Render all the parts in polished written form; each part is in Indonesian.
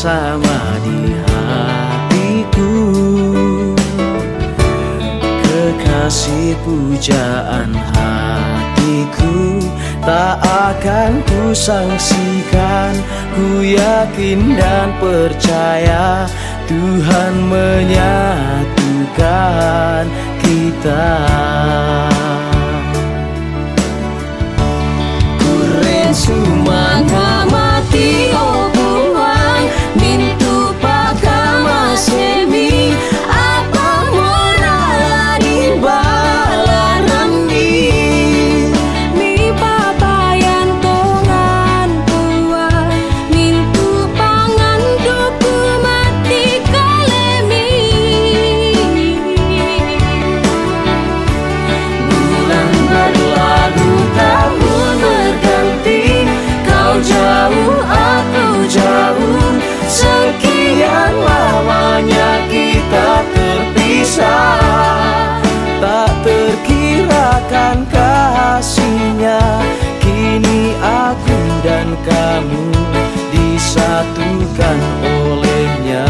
sama di hatiku, kekasih pujaan hatiku. Tak akan ku sangsikan, ku yakin dan percaya Tuhan menyatukan kita. Kuren sumanga mati obuang mintu pakama semi apa moral di balanan di mi papayan tongan puang mintu pangan duku mati kalemi. Bulan berlalu tahun berganti, kau jauh aku jauh, sekian lamanya kita terpisah. Tak terkirakan kasihnya, kini aku dan kamu disatukan olehnya.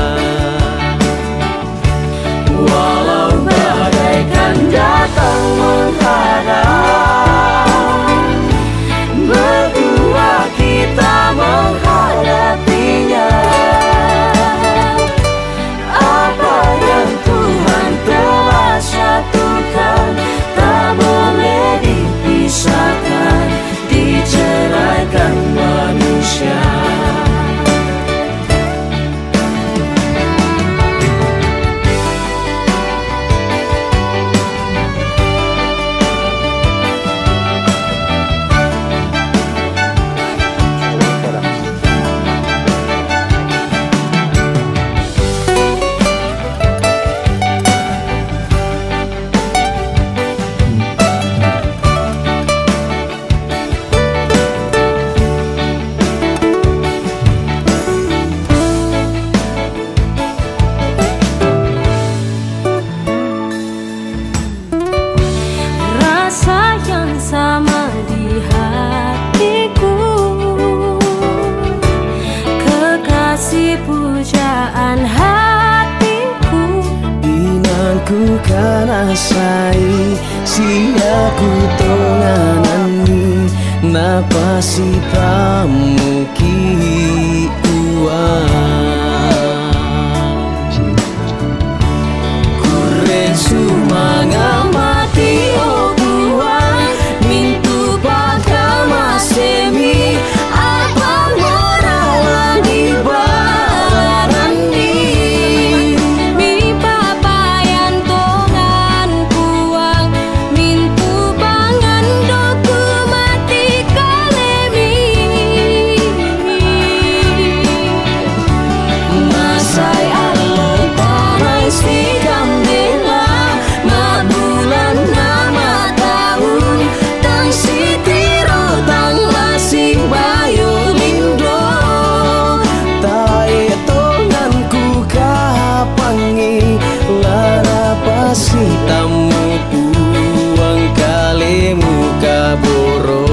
Walau bagaikan datang menghadang, berdua kita menghadapinya. Apa yang Tuhan telah satukan tak boleh dipisahkan, diceraikan manusia. Rasa yang sama di hatiku, kekasih pujaan hatiku. Inangku kan asai siaku tonganani, napa si tamuki uang. Kuren sumanga mati obuang mintu pakama semi apa moral di barani mi papayan tongan puang mintu pangan doku mati kalemi. Masai along parai sikam dela ma bulan nama tahun tang sitiro tang lasing bayu lindo. Tae tonganku kapangi lara pasi tamu puang kalemu kaboro.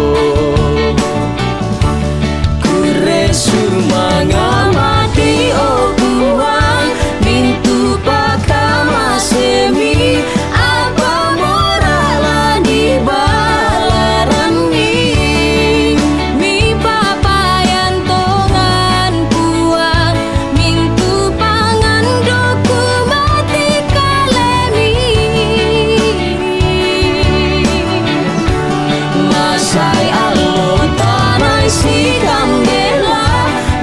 Kure sumanga mati obuang mintu pakama semi apa moral di balarani mi papayan tongan puang mintu pangan doku mati kalemi. Masai alon tanai sikam dela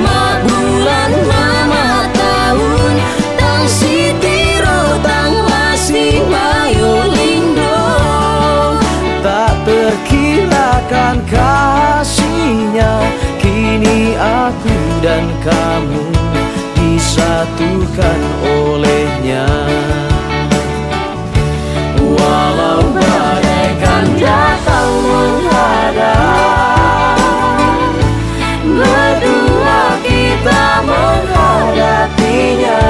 ma bulan nama tahun tang sitiro tang lasing bayu lindo. Tak terkirakan kasihnya, kini aku dan kamu disatukan olehnya. Walau bagaikan datang menghadang, berdua kita menghadapinya.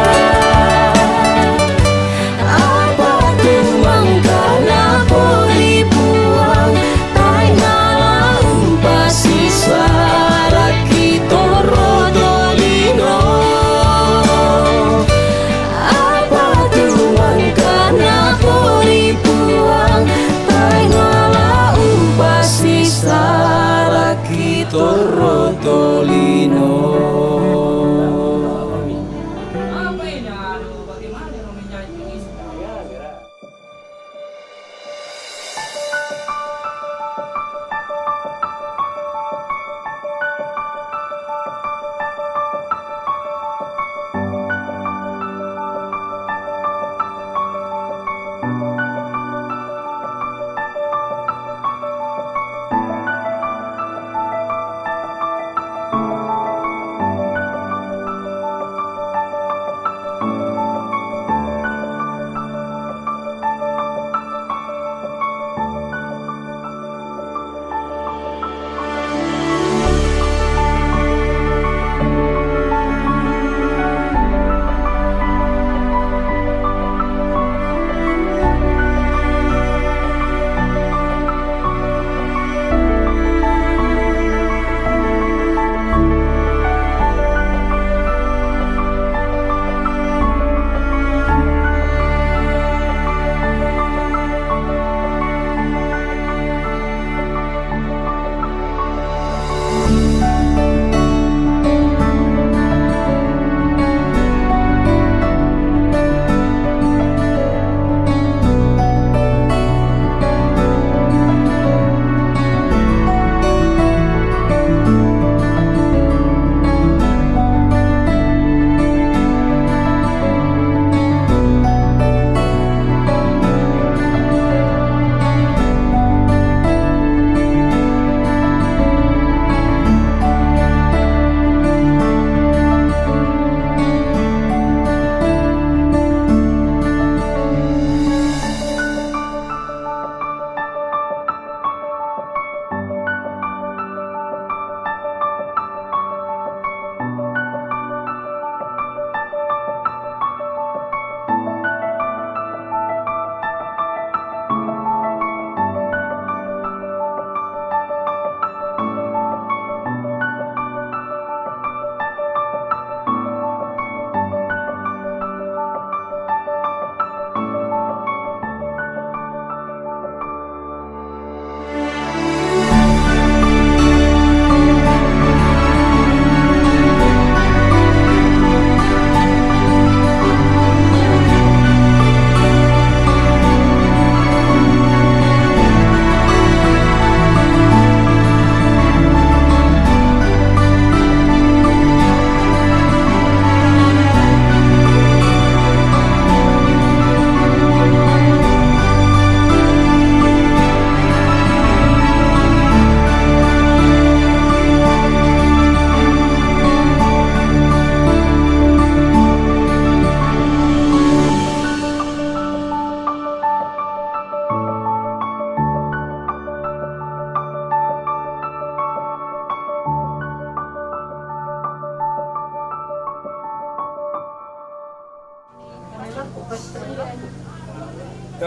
Apa tuang kana pori puang tai nala umpasi sarak kita rodolino.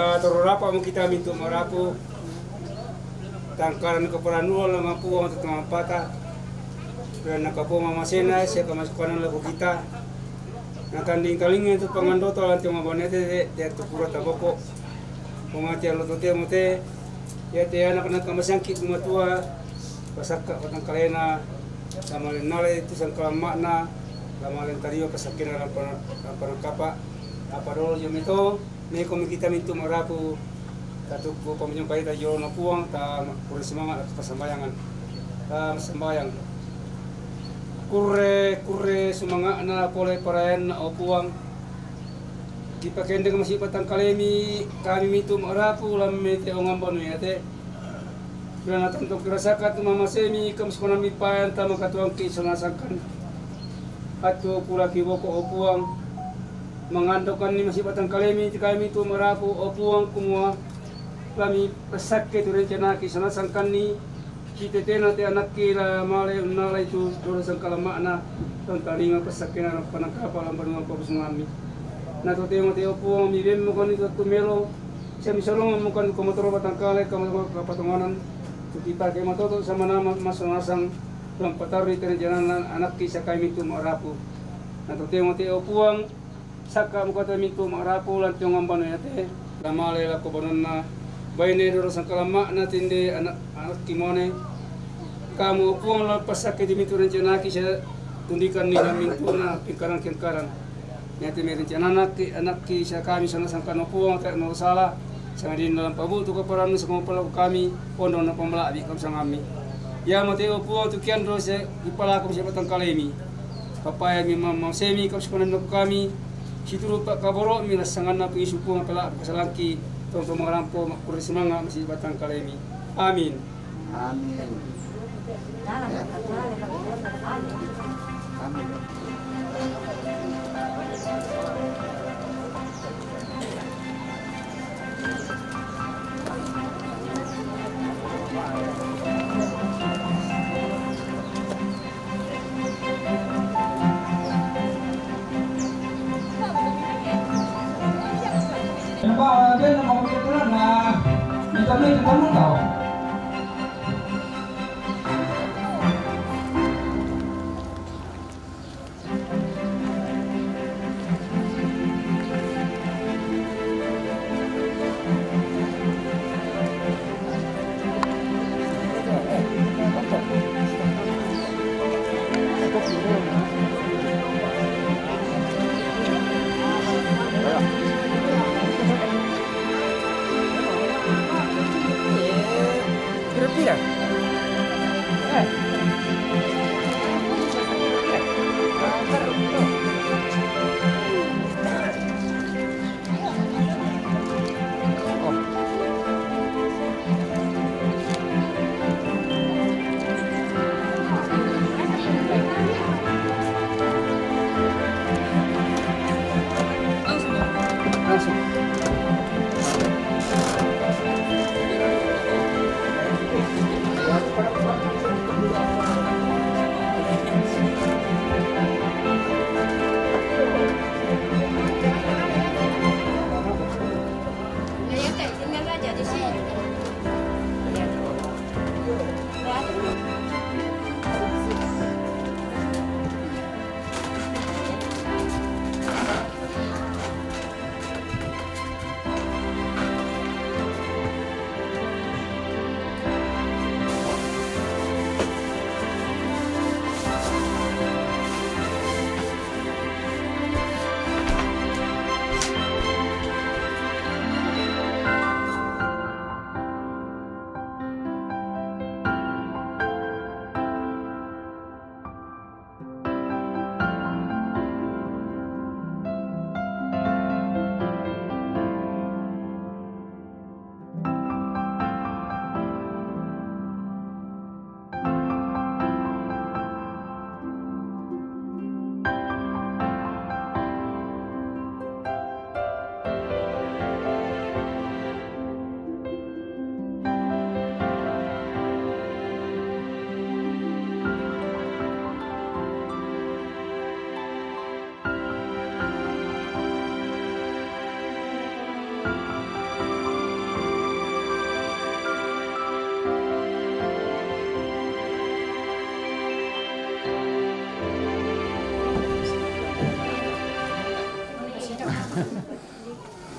Tororapa mo kita minto marapo tangkaran keperanua lama puang untuk mapata dan nakapo mamasena siya kamasukanan lagu kita nakanding kalingan itu pangandoto lanti mabonete de tukura taboko pemati alotote mote ya te anak-anak kamasangkit matua pasaka patang kalena samalen nale itu sangkala makna samalen tario pasakina lampana kapa apa dolo jam itu me komi kita mintu marapu katuku paminyong kaya ta jolo na puang ta puri semangat pasambayangan ta sembayang kurre semangat na pole parayan na puang dipakendeng masih patang kalemi kami mintu marapu lamme te ongambon ya te bila natanto kirasakat mama semi kamskonami payan ta makatuang ki sanasakan atu pula kiboko opuang mengandokan ni masih batang kalemi kami tu marapu opuang kumua kami pesak ke tu rencana ki sanasakan ni kita tena te anak kira male unala itu doro sangkala makna ton talinga pesak kena panangkapa lamban ngapos ngami na to temo te opuang mi bem mo kan itu melo siya misalong mo kan komotoro batang kale kapatonganan kita kay matoto sama nama masanasang lang patari terencana anak kisah kami tu marapu na to temo te opuang saka mo kata mintu marapu lan tiong ambano yate lamale la kobonon na bayne doro sangkala makna tinde anak kimone kamu puang la pasake di mintu rencana kisah tundikan ni mintu na pingkaran yate me rencana anak kisah kami sana sangka no puang tak no salah sangat di dalam pabutu keperan semua pelaku kami pondok na pembelabi kam sangami ya mate puang tu kian ro se ipala ko se batang kalemi papaya mi mam semi kam sekonan kami situru pak kaboro mi sangan na pisupu ngapela kasalaki tong mangarampo makuri semanga masih batang kalemi amin Amin. Amin. Nampak dia nak mau berjalan lah, kita ni kita mau tahu. Berpira? langsung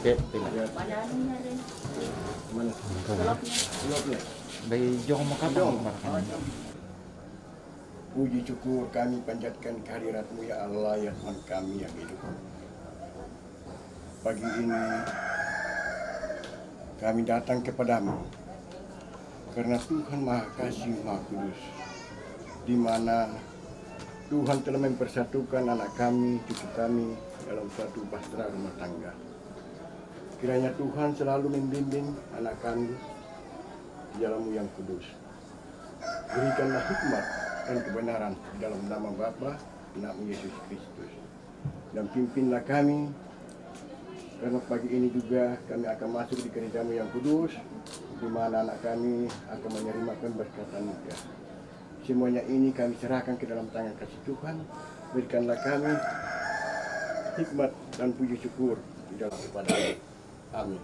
Lihat. Mana? Belum. Dari Jong Makabang kemarin. Puji syukur kami panjatkan kehadirat-Mu ya Allah ya Tuhan kami yang hidup. Pagi ini kami datang kepadamu karena Tuhan Maha Kasih Maha Kudus, di mana Tuhan telah mempersatukan anak kami, cucu kami dalam suatu bahtera rumah tangga. Kiranya Tuhan selalu membimbing anak kami di jalan-Mu yang kudus. Berikanlah hikmat dan kebenaran di dalam nama Bapa, Anak-Mu Yesus Kristus. Dan pimpinlah kami, karena pagi ini juga kami akan masuk di gereja-Mu yang kudus, di mana anak kami akan menerima pemberkatan juga. Semuanya ini kami serahkan ke dalam tangan kasih Tuhan. Berikanlah kami hikmat dan puji syukur di dalam kepada-Mu. Amin.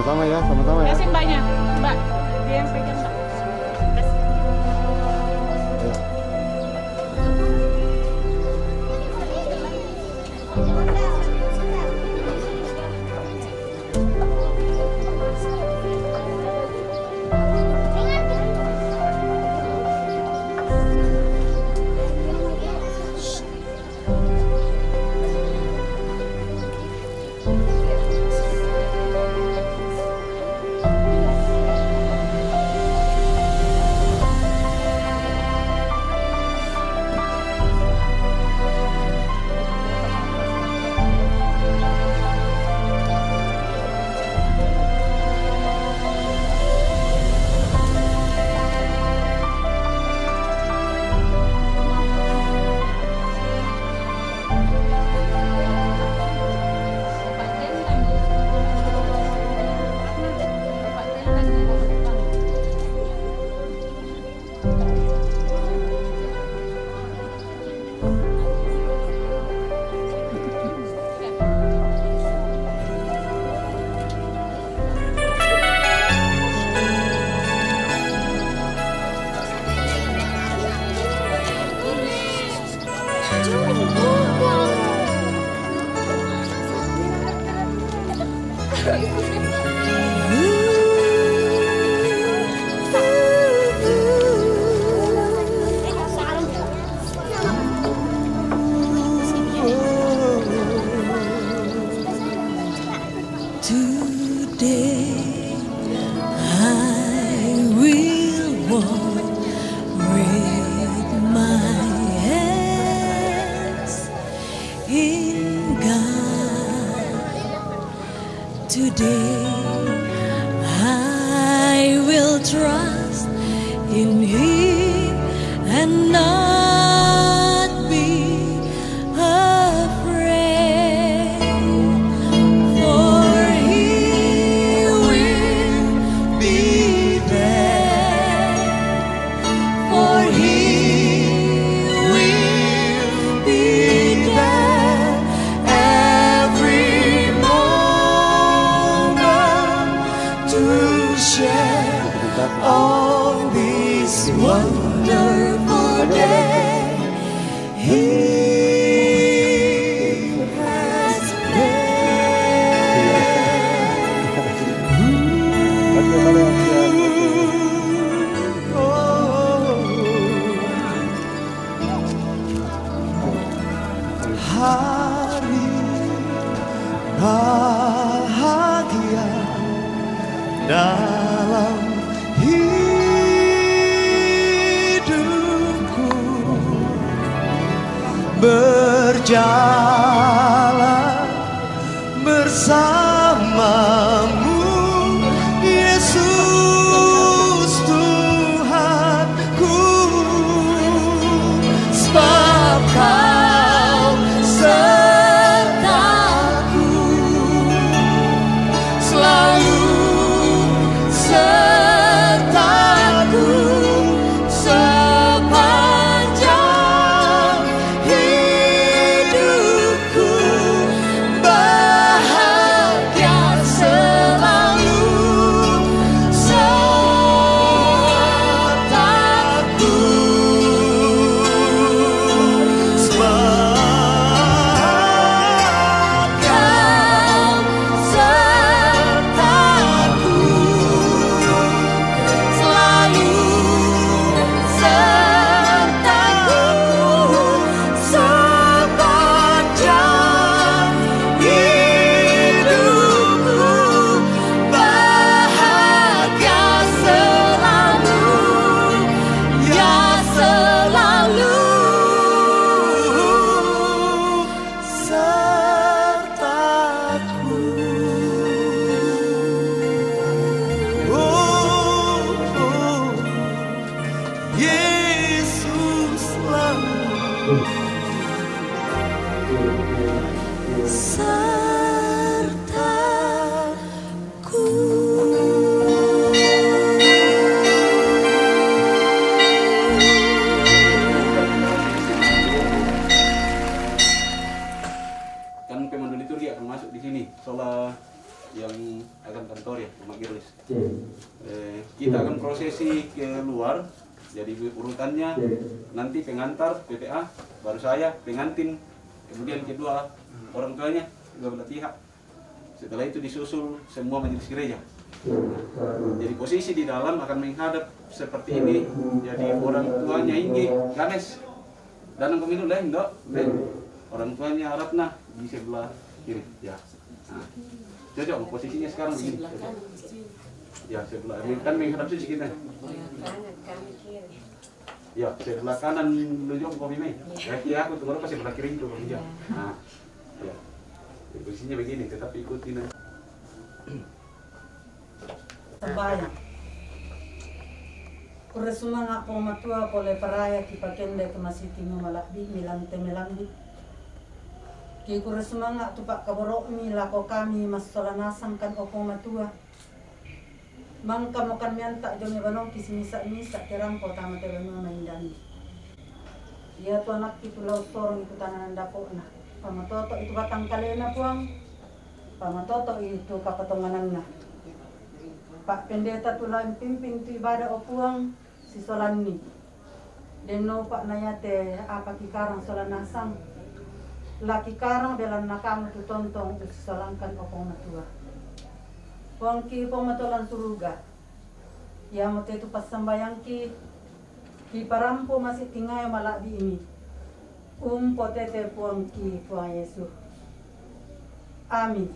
Sama-sama ya, sama-sama ya. Kasih mbaknya, mbak. Dia yang pegang mbak. Today I will walk with my hands in God. Today I will trust in Him and not be afraid. For He will be there. For He will be there every moment to share on this wonderful day. He has made. dalam hidupku, berjalan bersamamu, Yesus Tuhanku, sebab Kau sertaku, selalu sertaku sepanjang hidupku, bahagia selalu sertaku, sebab Kau sertaku, selalu sertaku sepanjang hidupku, bahagia selalu, ya selalu sertaku. Oh, Yesus selalu sertaku. Kan pemandu liturgi akan masuk di sini, sola yang akan kantor ya, Umat Giris. Kita akan prosesi keluar, jadi urutannya nanti pengantar PPA, baru saya pengantin, kemudian kedua orang tuanya, kedua belah pihak. Setelah itu disusul semua majelis gereja. Jadi posisi di dalam akan menghadap seperti ini. Jadi orang tuanya ini Ganes, dan pemilu lain enggak, orang tuanya Ratna di sebelah kiri. Ya. Nah, cocok posisinya sekarang begini. Ya sebelah kan menghadap sisi kita. Ya sebelah kanan menunjuk kopi mei. Ya kira aku tunggu pas sebelah kiri itu kopi. Nah, ya. Posisinya begini, tetapi ikutin aja. Sembahyang. Kuresuma nga po matua pole paraya kipakende kemasiti malakdi milante melandi. Ki kuresuma nga tupak kaborok mi lako kami masolanasang kan opo matua. Mang kamokan mianta jong ibanong kisimisa-misa terangko tama terano maindani. Iya tu anak kitulaw torong itu tanan dako na. Pamatoto itu batang kalena puang. Pamatoto itu kapatonganan na. Pak pendeta tulang pimpin tu ibadah opuang si solani. Deno pak nayate apa kikarang solanasang. Laki karang belan nakam tu tontong tu solangkan opong natua. Puang ki pamatolan suruga. Ya mote tu pasambayang ki parampo masih tingay malak di ini. Potete puang ki puang Yesus. Amin.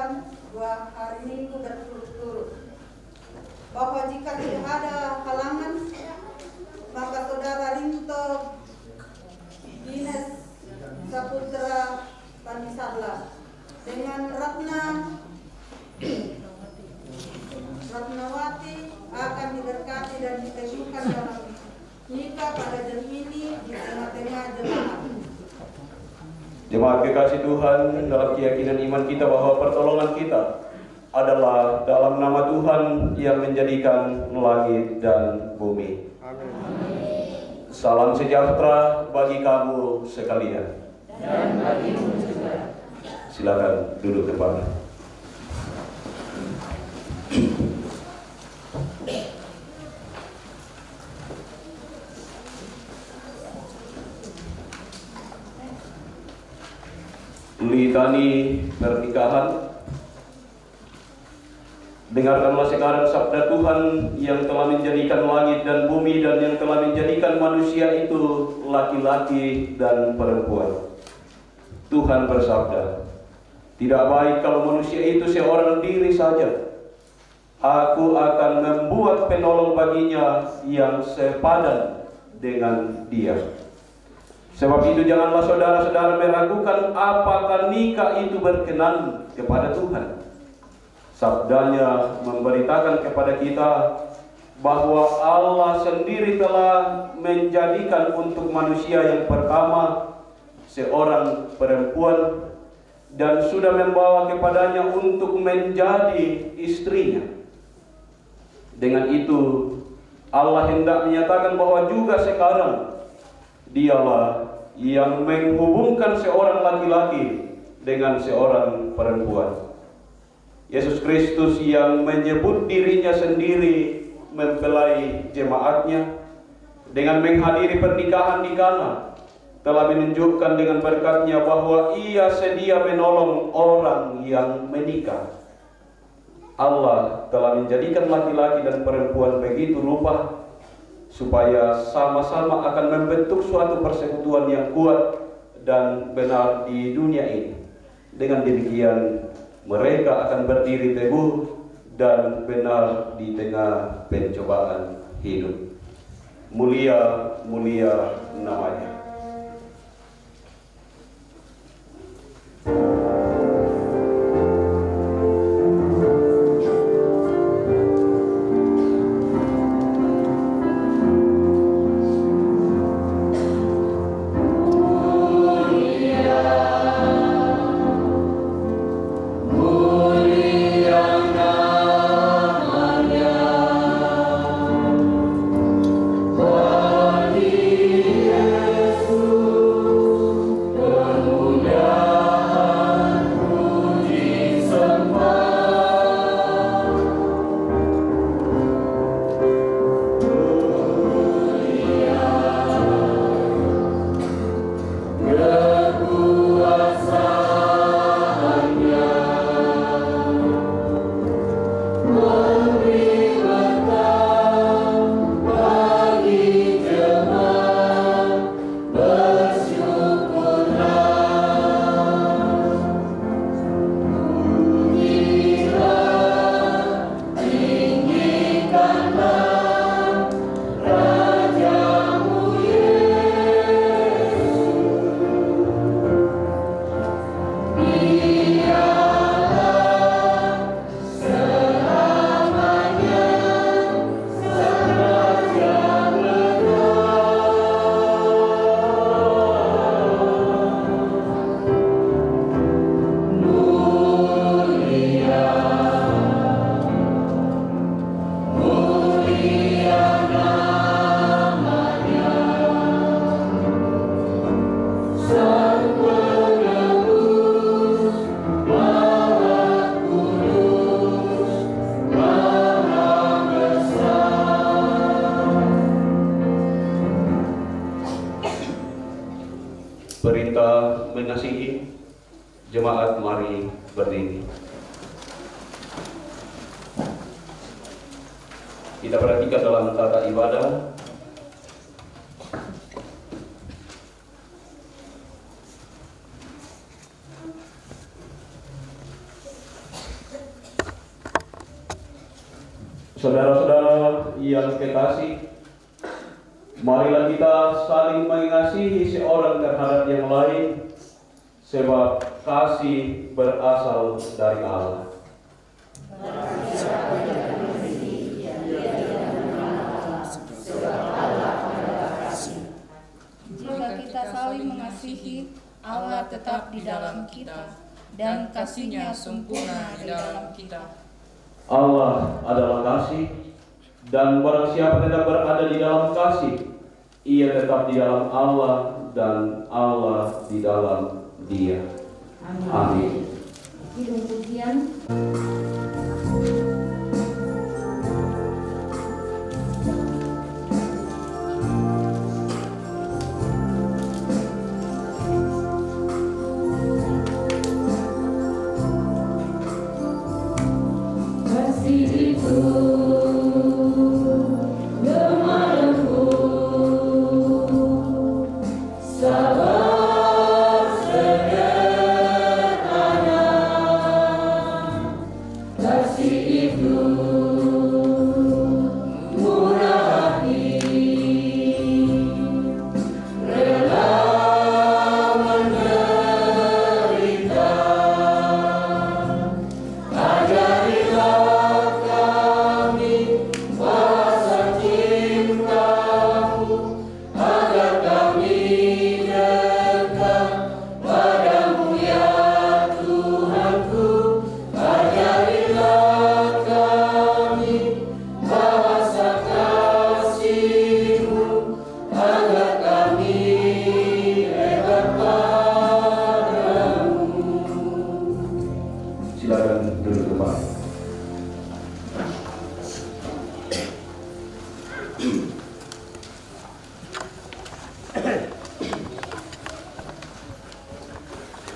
Tuhan 2 hari Minggu berturut-turut. Bahwa jika tidak ada halangan, maka saudara Rinto Ines Saputra Tanisarla dengan Ratnawati akan diberkati dan diteguhkan dalam nikah pada jam ini di tengah-tengah jemaat. Jemaat kekasih Tuhan, dalam keyakinan iman kita bahwa pertolongan kita adalah dalam nama Tuhan yang menjadikan langit dan bumi. Amin. Salam sejahtera bagi kamu sekalian. Dan bagimu juga. Silakan duduk kembali. Litani pernikahan. Dengarkanlah sekarang sabda Tuhan yang telah menjadikan langit dan bumi dan yang telah menjadikan manusia itu laki-laki dan perempuan. Tuhan bersabda, tidak baik kalau manusia itu seorang diri saja. Aku akan membuat penolong baginya yang sepadan dengan dia. Sebab itu janganlah saudara-saudara meragukan apakah nikah itu berkenan kepada Tuhan. Sabdanya memberitakan kepada kita bahwa Allah sendiri telah menjadikan untuk manusia yang pertama seorang perempuan dan sudah membawa kepadanya untuk menjadi istrinya. Dengan itu Allah hendak menyatakan bahwa juga sekarang Dialah yang menghubungkan seorang laki-laki dengan seorang perempuan. Yesus Kristus yang menyebut dirinya sendiri mempelai jemaatnya dengan menghadiri pernikahan di Kana, telah menunjukkan dengan berkatnya bahwa ia sedia menolong orang yang menikah. Allah telah menjadikan laki-laki dan perempuan begitu rupa supaya sama-sama akan membentuk suatu persekutuan yang kuat dan benar di dunia ini. Dengan demikian mereka akan berdiri teguh dan benar di tengah pencobaan hidup. Mulia-mulia namanya. Perintah mengasihi. Jemaat mari berdiri. Kita perhatikan dalam tata ibadah. Saudara-saudara yang kekasih, marilah kita saling mengasihi seorang terhadap yang lain, sebab kasih berasal dari Allah. Jika kita saling mengasihi, Allah tetap di dalam kita, dan kasih-Nya sempurna di dalam kita. Allah adalah kasih, dan barang siapa tidak berada di dalam kasih, ia tetap di dalam Allah dan Allah di dalam dia. Amin. Kidung pujian.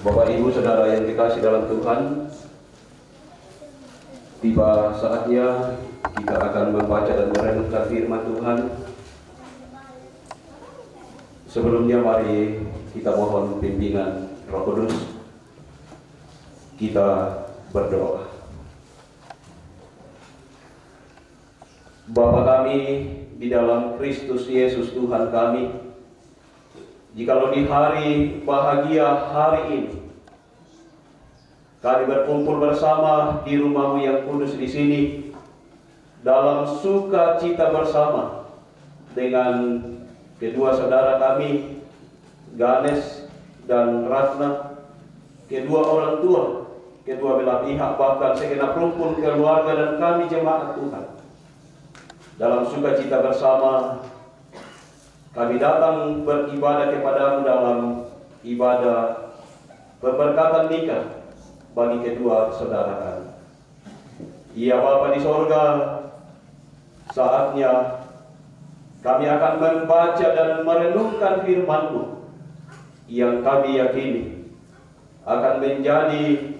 Bapak Ibu Saudara yang dikasih dalam Tuhan, tiba saatnya kita akan membaca dan merenungkan firman Tuhan. Sebelumnya mari kita mohon bimbingan Roh Kudus. Kita berdoa. Bapa kami di dalam Kristus Yesus Tuhan kami, jikalau di hari bahagia hari ini kami berkumpul bersama di rumah-Mu yang kudus di sini dalam sukacita bersama dengan kedua saudara kami, Ganes dan Ratna, kedua orang tua, kedua belah pihak, bahkan segenap rumpun keluarga dan kami jemaat Tuhan. Dalam sukacita bersama kami datang beribadah kepada-Mu dalam ibadah pemberkatan nikah bagi kedua saudara kami. Ya Bapa di sorga, saatnya kami akan membaca dan merenungkan firman-Mu yang kami yakini akan menjadi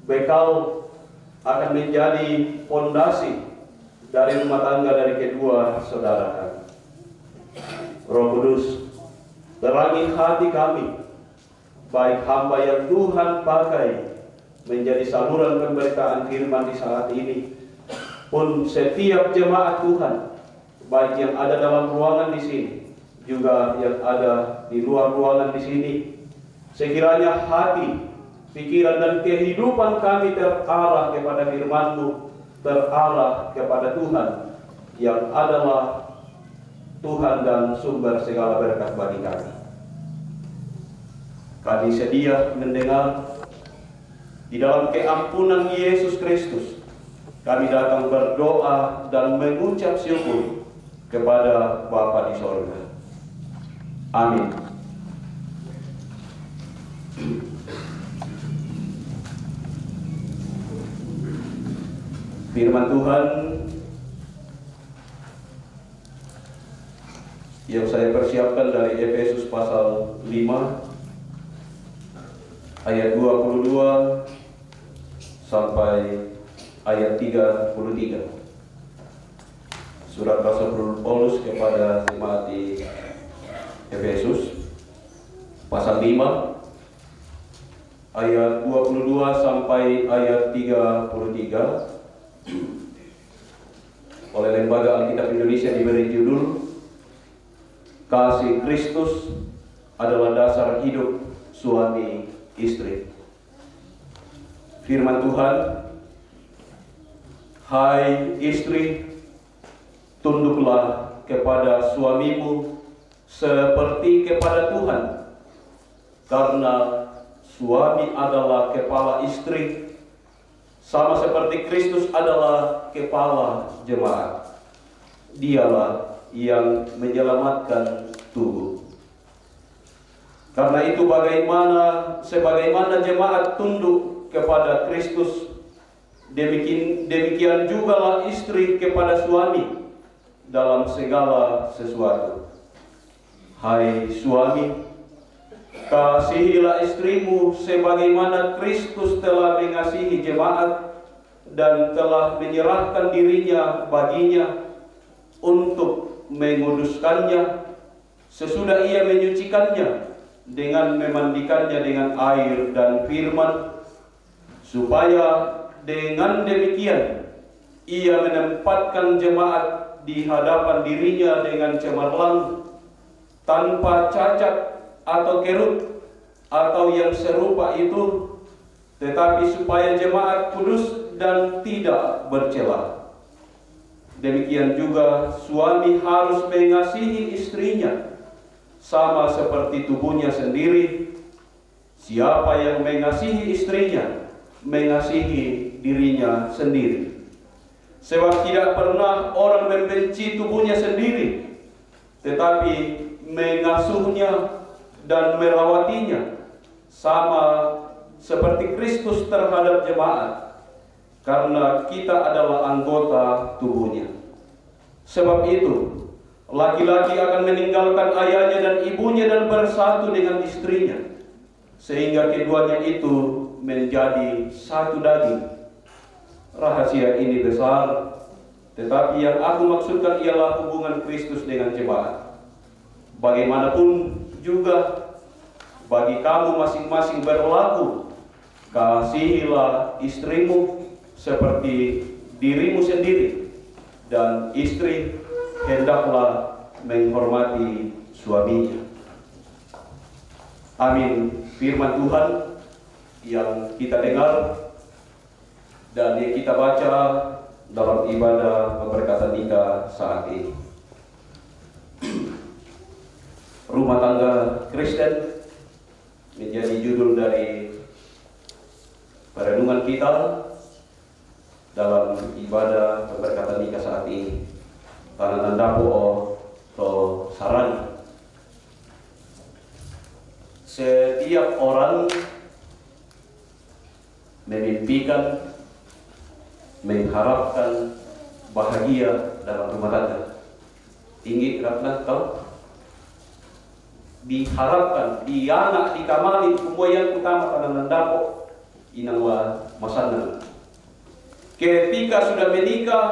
bekal, akan menjadi fondasi dari rumah tangga dari kedua saudara kami. Roh Kudus, terangi hati kami, baik hamba yang Tuhan pakai menjadi saluran pemberitaan firman di saat ini, pun setiap jemaat Tuhan, baik yang ada dalam ruangan di sini, juga yang ada di luar ruangan di sini, sekiranya hati, pikiran dan kehidupan kami terarah kepada firman-Mu, terarah kepada Tuhan yang adalah Tuhan dan sumber segala berkat bagi kami. Kami sedia mendengar di dalam keampunan Yesus Kristus. Kami datang berdoa dan mengucap syukur kepada Bapa di sorga. Amin. Firman Tuhan yang saya persiapkan dari Efesus pasal 5 ayat 22 sampai ayat 33. Surat Rasul Paulus kepada jemaat di Efesus pasal 5 ayat 22 sampai ayat 33. oleh Lembaga Alkitab Indonesia diberi judul Kasih Kristus adalah dasar hidup suami istri. Firman Tuhan, hai istri, tunduklah kepada suamimu seperti kepada Tuhan, karena suami adalah kepala istri, sama seperti Kristus adalah kepala jemaat. Dialah yang menyelamatkan tubuh. Karena itu sebagaimana jemaat tunduk kepada Kristus, demikian jugalah istri kepada suami dalam segala sesuatu. Hai suami, kasihilah istrimu sebagaimana Kristus telah mengasihi jemaat dan telah menyerahkan dirinya baginya untuk menguduskannya sesudah ia menyucikannya dengan memandikannya dengan air dan firman, supaya dengan demikian ia menempatkan jemaat di hadapan dirinya dengan cemerlang, tanpa cacat atau kerut atau yang serupa itu, tetapi supaya jemaat kudus dan tidak bercela. Demikian juga suami harus mengasihi istrinya sama seperti tubuhnya sendiri. Siapa yang mengasihi istrinya mengasihi dirinya sendiri. Sebab tidak pernah orang membenci tubuhnya sendiri, tetapi mengasuhnya dan merawatinya, sama seperti Kristus terhadap jemaat, karena kita adalah anggota tubuhnya. Sebab itu, laki-laki akan meninggalkan ayahnya dan ibunya dan bersatu dengan istrinya, sehingga keduanya itu menjadi satu daging. Rahasia ini besar, tetapi yang aku maksudkan ialah hubungan Kristus dengan jemaat. Bagaimanapun juga bagi kamu masing-masing berlaku, kasihilah istrimu seperti dirimu sendiri, dan istri hendaklah menghormati suaminya. Amin. Firman Tuhan yang kita dengar dan yang kita baca dalam ibadah pemberkatan nikah saat ini. Rumah tangga Kristen menjadi judul dari perenungan kita dalam ibadah pemberkatan nikah saat ini. Tangan dapo to saran. Setiap orang memimpikan, mengharapkan bahagia dalam rumah tangga. Tinggi karena tahu diharapkan, dianak, dikamali, yang utama karena mendapo inawa masana. Ketika sudah menikah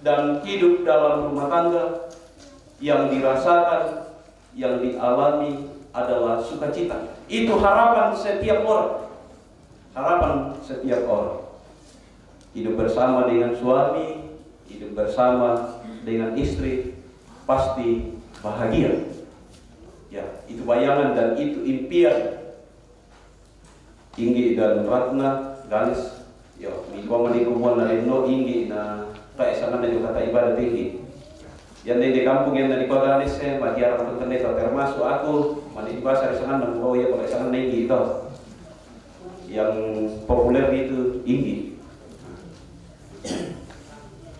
dan hidup dalam rumah tangga, yang dirasakan, yang dialami adalah sukacita. Itu harapan setiap orang. Harapan setiap orang. Hidup bersama dengan suami, hidup bersama dengan istri, pasti bahagia. Ya, itu bayangan dan itu impian. Inggi dan Ratna, Ganes, ya, mikwa manikubuan na eno inggi na kaisangan na yung kata ibadah tinggi. Yan di kampung yang dari Ganes magiar ang internet termasuk aku manibasa isangan ng ya kalau isangan na inggi itu. Yang populer itu inggi.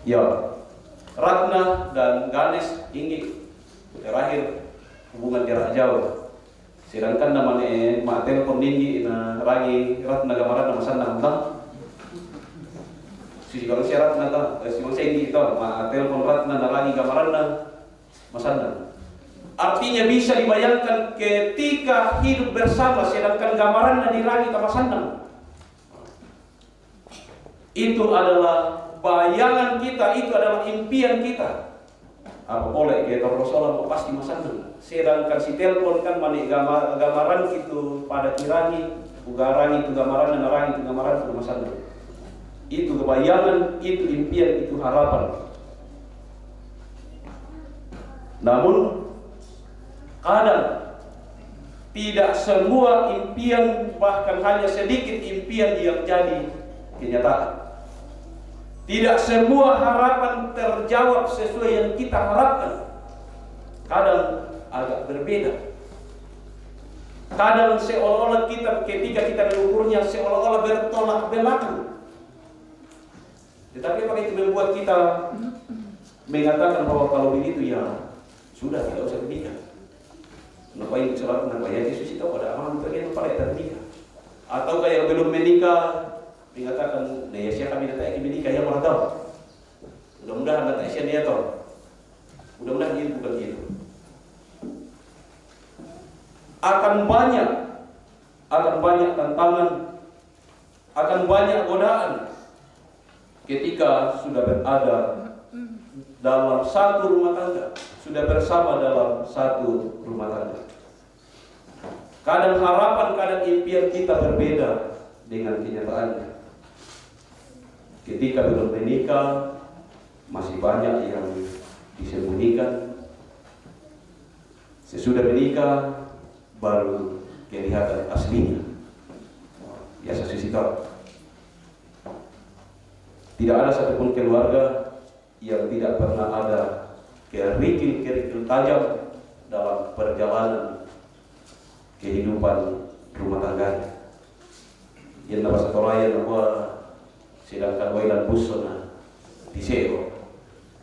Ya, Ratna dan Ganes inggi. Terakhir hubungan jarak jauh. Sedangkan namanya mak telepon tinggi na rangi Ratna gamaran nama sana entah. Si bang syarat na si bang sendi itu mak telepon Ratna na rangi gamaran na masana. Artinya bisa dibayangkan ketika hidup bersama sedangkan gamaran na di rangi kamasana. Itu adalah bayangan kita, itu adalah impian kita. Apa boleh kita Rasulullah pasti masana. Sedangkan si telepon kan manik gamaran itu pada kirani, ugaran itu gamaran dan narangi itu gamaran itu masana. Itu kebayangan, itu impian, itu harapan. Namun kadang tidak semua impian, bahkan hanya sedikit impian yang jadi kenyataan. Tidak semua harapan terjawab sesuai yang kita harapkan. Kadang agak berbeda. Kadang seolah-olah kita ketika kita mengukurnya seolah-olah bertolak belakang. Tetapi apakah itu membuat kita mengatakan bahwa kalau begitu ya sudah tidak usah menikah? Ngapain selalu kenapa ya Yesus itu pada aman bagian pada ternikah? Atau kayak belum menikah mengatakan, nah ya siapa kami datang menikah ya malah tahu. Mudah-mudahan datang siapa dia tahu. Mudah-mudahan ini bukan gitu. Akan banyak tantangan, akan banyak godaan ketika sudah berada dalam satu rumah tangga, sudah bersama dalam satu rumah tangga. Kadang harapan, kadang impian kita berbeda dengan kenyataannya. Ketika belum menikah, masih banyak yang disembunyikan. Sesudah menikah, baru kelihatan aslinya. Ya saya tahu. Tidak ada satupun keluarga yang tidak pernah ada kerikil-kerikil tajam dalam perjalanan kehidupan rumah tangga. Yang nama satu lain bahwa sedangkan wailan busona di seo.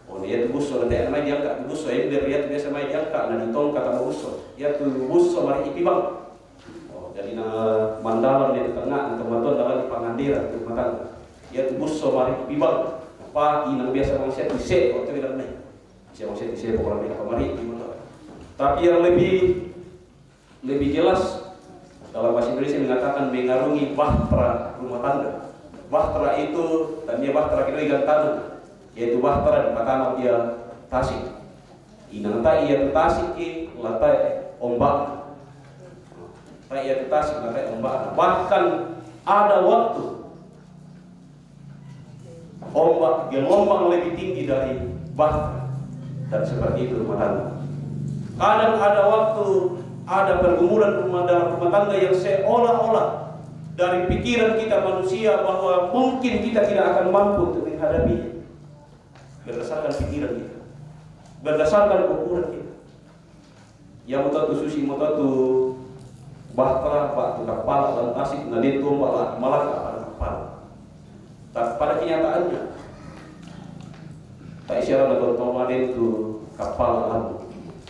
Oh dia tu busso nanti namanya diangkat busso ini dia biasa main diangkat dan ditolong kata busso. Ya tu busso mari ipi bang. Oh jadi na mandalan di tengah atau matuan dalam pangandiran tu matang. Ya tu busso mari ipi bang. Pagi nang biasa manusia di seo tu bilang nih. Siapa manusia di seo orang bilang mari ipi bang. Tapi yang lebih jelas dalam bahasa Indonesia mengatakan mengarungi bahtera rumah tangga. Bahtera itu dan dia bahtera kedua ikan tanah, yaitu bahtera di pertama dia tasik. Inang tak ia tasik ki latai ombak. Tak ia tasik latai ombak. Bahkan ada waktu ombak gelombang lebih tinggi dari bahtera dan seperti itu rumah tangga. Kadang ada waktu ada pergumulan dalam rumah tangga yang seolah-olah dari pikiran kita manusia bahwa mungkin kita tidak akan mampu untuk menghadapinya. Berdasarkan pikiran kita, berdasarkan ukuran kita. Yang mutatu susi mutatu bahtera batu kapal dan tasik nadin tumbal malaka pada kapal. Tapi pada kenyataannya tak isyarat atau tomadin itu kapal alam.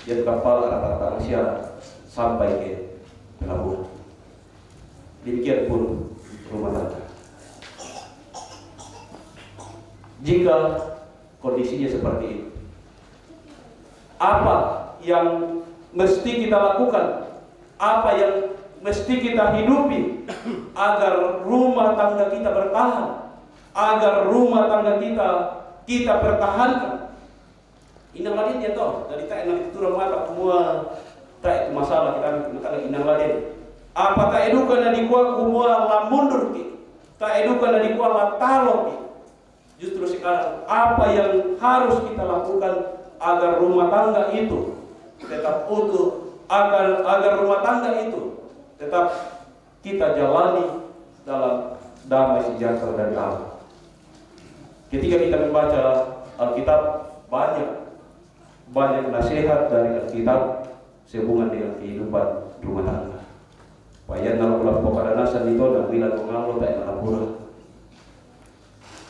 Jadi kapal rata-rata manusia sampai ke pelabuhan. Demikian pun rumah tangga. Jika kondisinya seperti itu, apa yang mesti kita lakukan? Apa yang mesti kita hidupi agar rumah tangga kita bertahan, agar rumah tangga kita pertahankan? Inang ladin ya toh, dari tak enak turun mata semua tak masalah kita tentang inang ladin. Apa tak edukan na dikuat kumua la mundur ki, tak edukan na dikuat la talo ki. Justru sekarang apa yang harus kita lakukan agar rumah tangga itu tetap utuh, agar rumah tangga itu tetap kita jalani dalam damai sejahtera dari Allah. Ketika kita membaca Alkitab, banyak nasihat dari Alkitab sehubungan dengan kehidupan rumah tangga. Payan nalar pada nasan itu dan bila mengalau tak enak.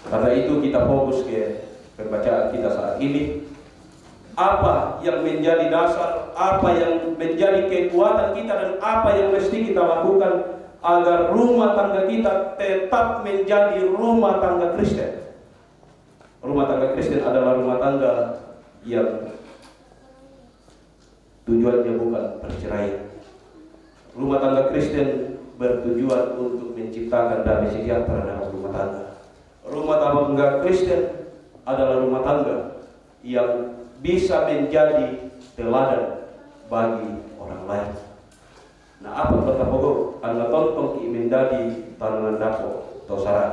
Karena itu kita fokus ke pembacaan kita saat ini. Apa yang menjadi dasar, apa yang menjadi kekuatan kita dan apa yang mesti kita lakukan agar rumah tangga kita tetap menjadi rumah tangga Kristen. Rumah tangga Kristen adalah rumah tangga yang tujuannya bukan perceraian. Rumah tangga Kristen bertujuan untuk menciptakan damai sejahtera dalam rumah tangga. Rumah tangga Kristen adalah rumah tangga yang bisa menjadi teladan bagi orang lain. Nah, apa kata pokok? Anda tonton menjadi tanaman dapo atau saran.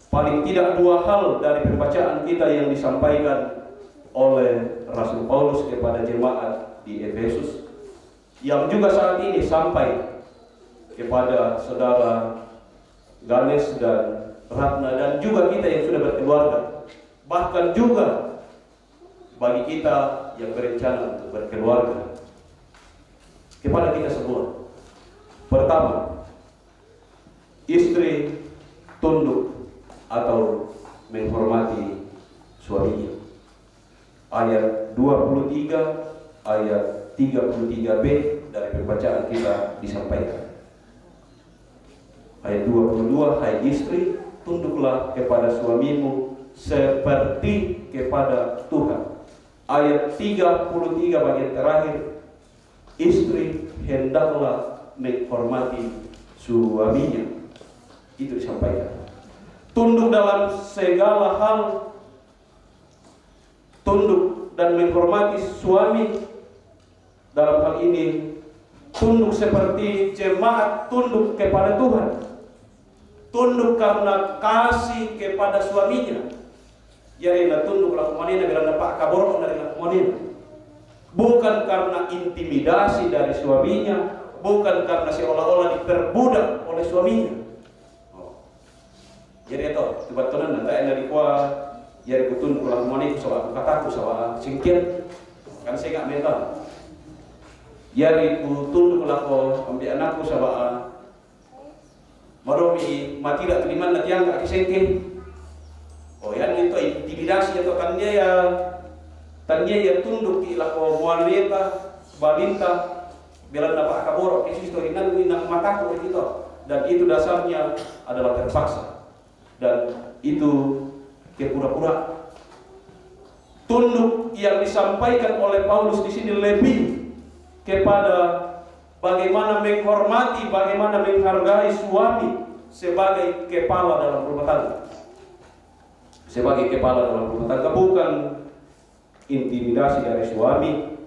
Paling tidak dua hal dari pembacaan kita yang disampaikan oleh Rasul Paulus kepada jemaat di Efesus, yang juga saat ini sampai kepada saudara Ganes dan Ratna, dan juga kita yang sudah berkeluarga, bahkan juga bagi kita yang berencana untuk berkeluarga, kepada kita semua. Pertama, istri tunduk atau menghormati suaminya. Ayat 23, ayat 33b dari pembacaan kita disampaikan. Ayat 22, hai istri, tunduklah kepada suamimu seperti kepada Tuhan. Ayat 33 bagian terakhir, istri hendaklah menghormati suaminya. Itu disampaikan. Tunduk dalam segala hal, tunduk dan menghormati suami. Dalam hal ini, tunduk seperti jemaat tunduk kepada Tuhan. Tunduk karena kasih kepada suaminya. Jadi tunduk lakukannya bila Pak Kaborok dari lakukannya. Bukan karena intimidasi dari suaminya, bukan karena seolah-olah diperbudak oleh suaminya. Jadi itu kebetulan nanti yang dari kuah, jadi tunduk lakukannya soal kataku soal singkir, kan saya nggak mental. Jadi tunduk laku ambil anakku soal maromi mati tak terima nanti yang nggak disengkin. Oh ya itu intimidasi atau tanya ya tunduk di laku wanita balita bela dapat kaborok itu historikan ini nak mataku itu, dan itu dasarnya adalah terpaksa dan itu kepura-pura. Tunduk yang disampaikan oleh Paulus di sini lebih kepada bagaimana menghormati, bagaimana menghargai suami sebagai kepala dalam rumah tangga. Sebagai kepala dalam rumah tangga, bukan intimidasi dari suami,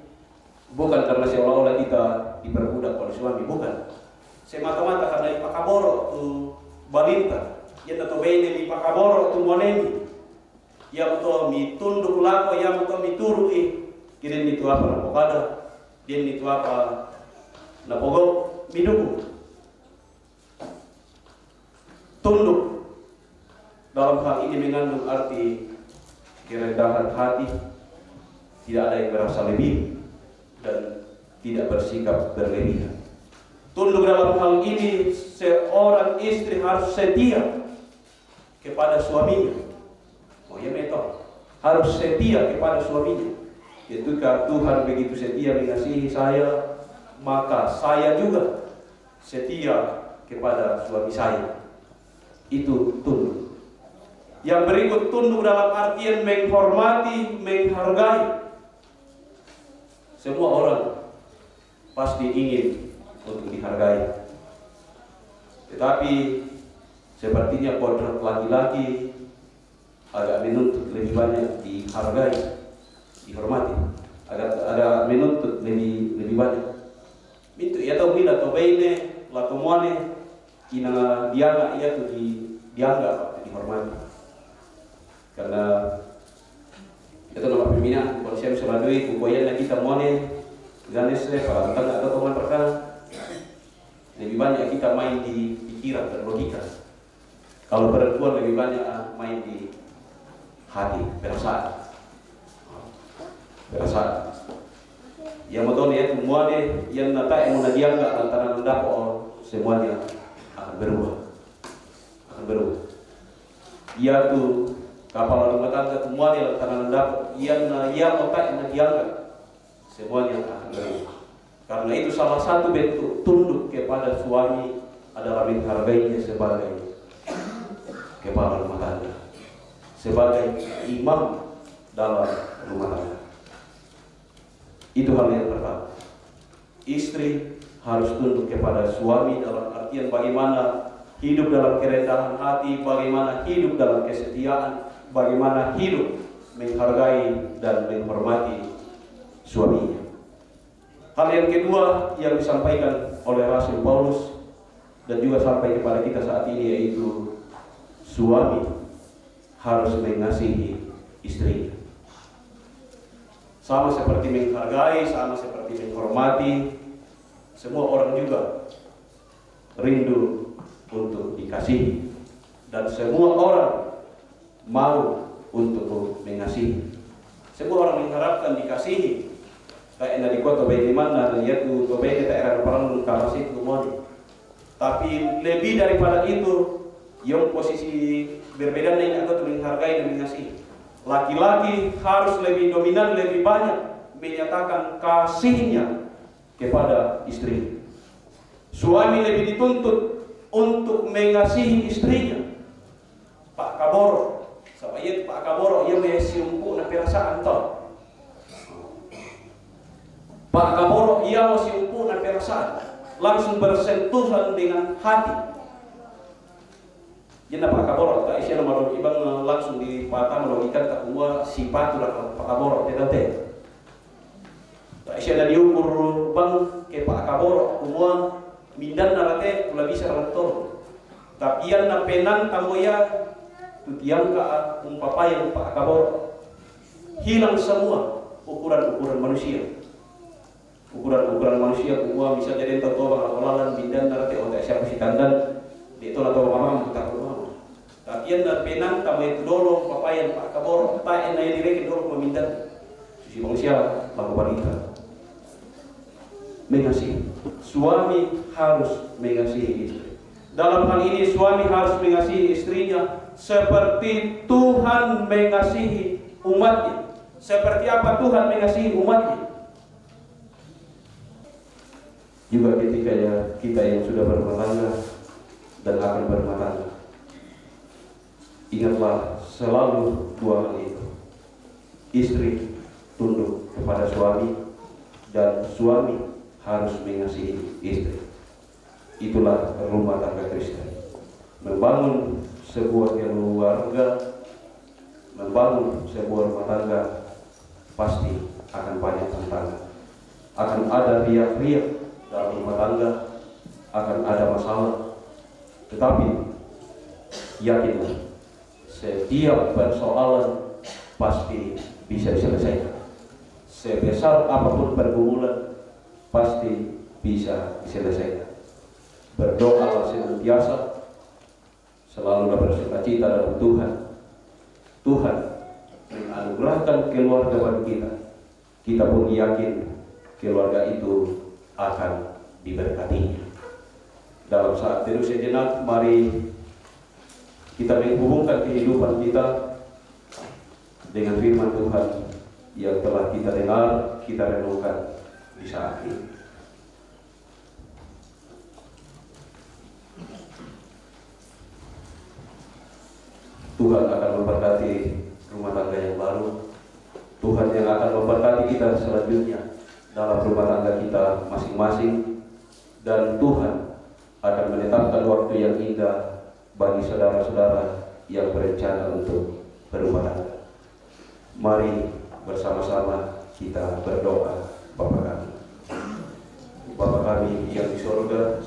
bukan karena seolah-olah kita diperbudak oleh suami, bukan. Semata-mata karena ipakaboro tu balita, yang atau bene ipakaboro tu monemi, yang atau mi tunduk lako, yang atau mi turu kirim itu apa napokada, dia itu apa napogok miduku. Tunduk dalam hal ini mengandung arti kerendahan hati, tidak ada yang merasa lebih dan tidak bersikap berlebihan. Tunduk dalam hal ini, seorang istri harus setia kepada suaminya. Oh ya betul, harus setia kepada suaminya. Ketika Tuhan begitu setia mengasihi saya, maka saya juga setia kepada suami saya. Itu tunduk. Yang berikut tunduk dalam artian menghormati, menghargai. Semua orang pasti ingin untuk dihargai. Tetapi sepertinya kodrat laki-laki agak menuntut lebih banyak dihargai, dihormati. Agak menuntut lebih banyak. Mintu ya tahu bila atau bene, lakuane, ina dianggap ia tu dianggap dihormati. Karena itu nama pembinaan kalau saya seladui kukoyan kita mone ganes para tengah atau teman perkara lebih banyak kita main di pikiran dan logika. Kalau perempuan lebih banyak main di hati, perasaan. Yang betul ya semuanya yang nata yang mau dianggap antara mendapat semuanya akan berubah. Ia tu kapal rumah tangga semuanya antara mendapat yang otak yang dianggap semuanya akan berubah. Karena itu salah satu bentuk tunduk kepada suami adalah menghargainya sebagai kepala rumah tangga, sebagai imam dalam rumah tangga. Itu hal yang pertama. Istri harus tunduk kepada suami dalam artian bagaimana hidup dalam kerendahan hati, bagaimana hidup dalam kesetiaan, bagaimana hidup menghargai dan menghormati suaminya. Hal yang kedua yang disampaikan oleh Rasul Paulus dan juga sampai kepada kita saat ini yaitu suami harus mengasihi istrinya. sama seperti menghargai, sama seperti menghormati. Semua orang juga rindu untuk dikasihi, dan semua orang mau untuk mengasihi. Semua orang mengharapkan dikasihi. Kayak dari kota bayi mana dan yaitu bayi kita era perang kamasi kumoni. Tapi lebih daripada itu, yang posisi berbeda dengan atau menghargai dan mengasihi. Laki-laki harus lebih dominan, lebih banyak menyatakan kasihnya kepada istri. Suami lebih dituntut untuk mengasihi istrinya. Pak Kaboro, sebab Pak Kaboro ia mesiumpu na perasaan tau. Pak Kaboro ia mesiumpu na perasaan, langsung bersentuhan dengan hati. Jadi Pak Kaboro tak isi nama ibang langsung dipatah melogikan tak gua sifat lah Pak Kaboro tidak. Tak isi ada diukur bang ke Pak Kaboro semua mindan narate pula bisa rantor. Tapi yang napenan tamoya tutiang ka umpapayang Pak Kaboro hilang semua ukuran-ukuran manusia. Ukuran-ukuran manusia semua bisa jadi tahu bang mindan narate otak siapa si tandan itu lah tahu mama tak tahu. Tapi yang napenan tamoya itu dolo papayang Pak Kaboro tak enak direken dolo memindan. Sisi manusia laku wanita. Mengasihi. Suami harus mengasihi istri. Dalam hal ini suami harus mengasihi istrinya seperti Tuhan mengasihi umatnya. Seperti apa Tuhan mengasihi umatnya? Juga ketika ya kita yang sudah berumah tangga dan akan berumah tangga, ingatlah selalu dua hal itu. Istri tunduk kepada suami dan suami harus mengasihi istri. Itulah rumah tangga Kristen. Membangun sebuah keluarga, membangun sebuah rumah tangga pasti akan banyak tantangan. Akan ada riak-riak dalam rumah tangga, akan ada masalah. Tetapi yakinlah, setiap persoalan pasti bisa diselesaikan. Sebesar apapun pergumulan pasti bisa diselesaikan. Berdoalah senantiasa, selalu bersukacita dalam Tuhan. Tuhan menganugerahkan keluarga bagi kita. Kita pun yakin keluarga itu akan diberkatinya. Dalam saat teduh sejenak, mari kita menghubungkan kehidupan kita dengan firman Tuhan yang telah kita dengar, kita renungkan di saat ini. Tuhan akan memberkati rumah tangga yang baru. Tuhan yang akan memberkati kita selanjutnya dalam rumah tangga kita masing-masing. Dan Tuhan akan menetapkan waktu yang indah bagi saudara-saudara yang berencana untuk berumah tangga. Mari bersama-sama kita berdoa. Bapa kami, Bapa kami yang di surga,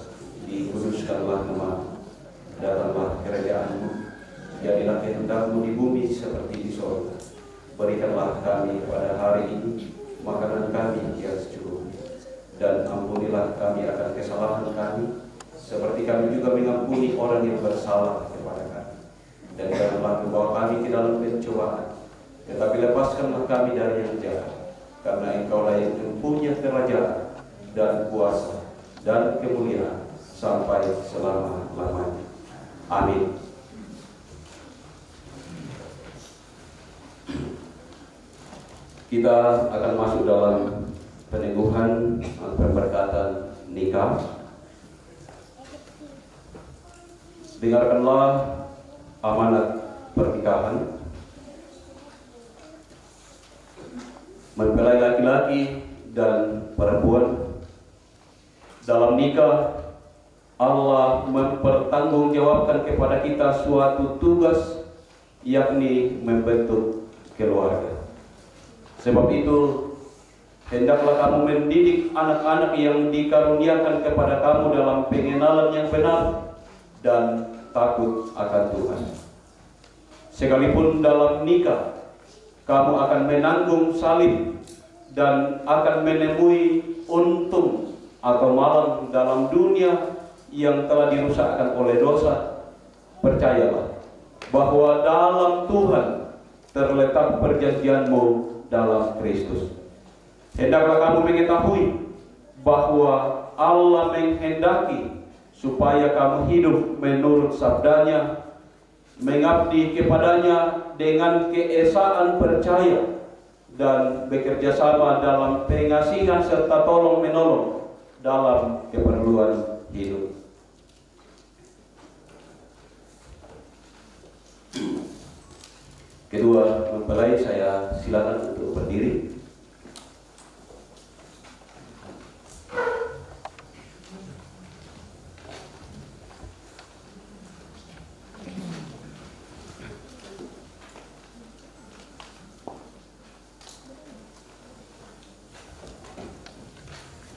dikuduskanlah nama, datanglah kerajaan-Mu. Jadilah kehendak-Mu di bumi seperti di surga. Berikanlah kami pada hari ini makanan kami yang secukupnya, dan ampunilah kami akan kesalahan kami, seperti kami juga mengampuni orang yang bersalah kepada kami. Dan janganlah membawa kami ke dalam pencobaan, tetapi lepaskanlah kami dari yang jahat, karena Engkaulah yang mempunyai kerajaan dan kuasa dan kemuliaan sampai selama-lamanya. Amin. Kita akan masuk dalam peneguhan pemberkatan nikah. Dengarkanlah amanat pernikahan. Mempelai laki-laki dan perempuan dalam nikah, Allah mempertanggungjawabkan kepada kita suatu tugas, yakni membentuk keluarga. Sebab itu, hendaklah kamu mendidik anak-anak yang dikaruniakan kepada kamu dalam pengenalan yang benar dan takut akan Tuhan. Sekalipun dalam nikah, kamu akan menanggung salib, dan akan menemui untung atau malam dalam dunia yang telah dirusakkan oleh dosa, percayalah bahwa dalam Tuhan terletak perjanjianmu dalam Kristus. Hendaklah kamu mengetahui bahwa Allah menghendaki supaya kamu hidup menurut sabdanya, mengabdi kepadanya dengan keesaan percaya, dan bekerja sama dalam pengasihan serta tolong-menolong dalam keperluan hidup. Kedua mempelai, saya silakan untuk berdiri.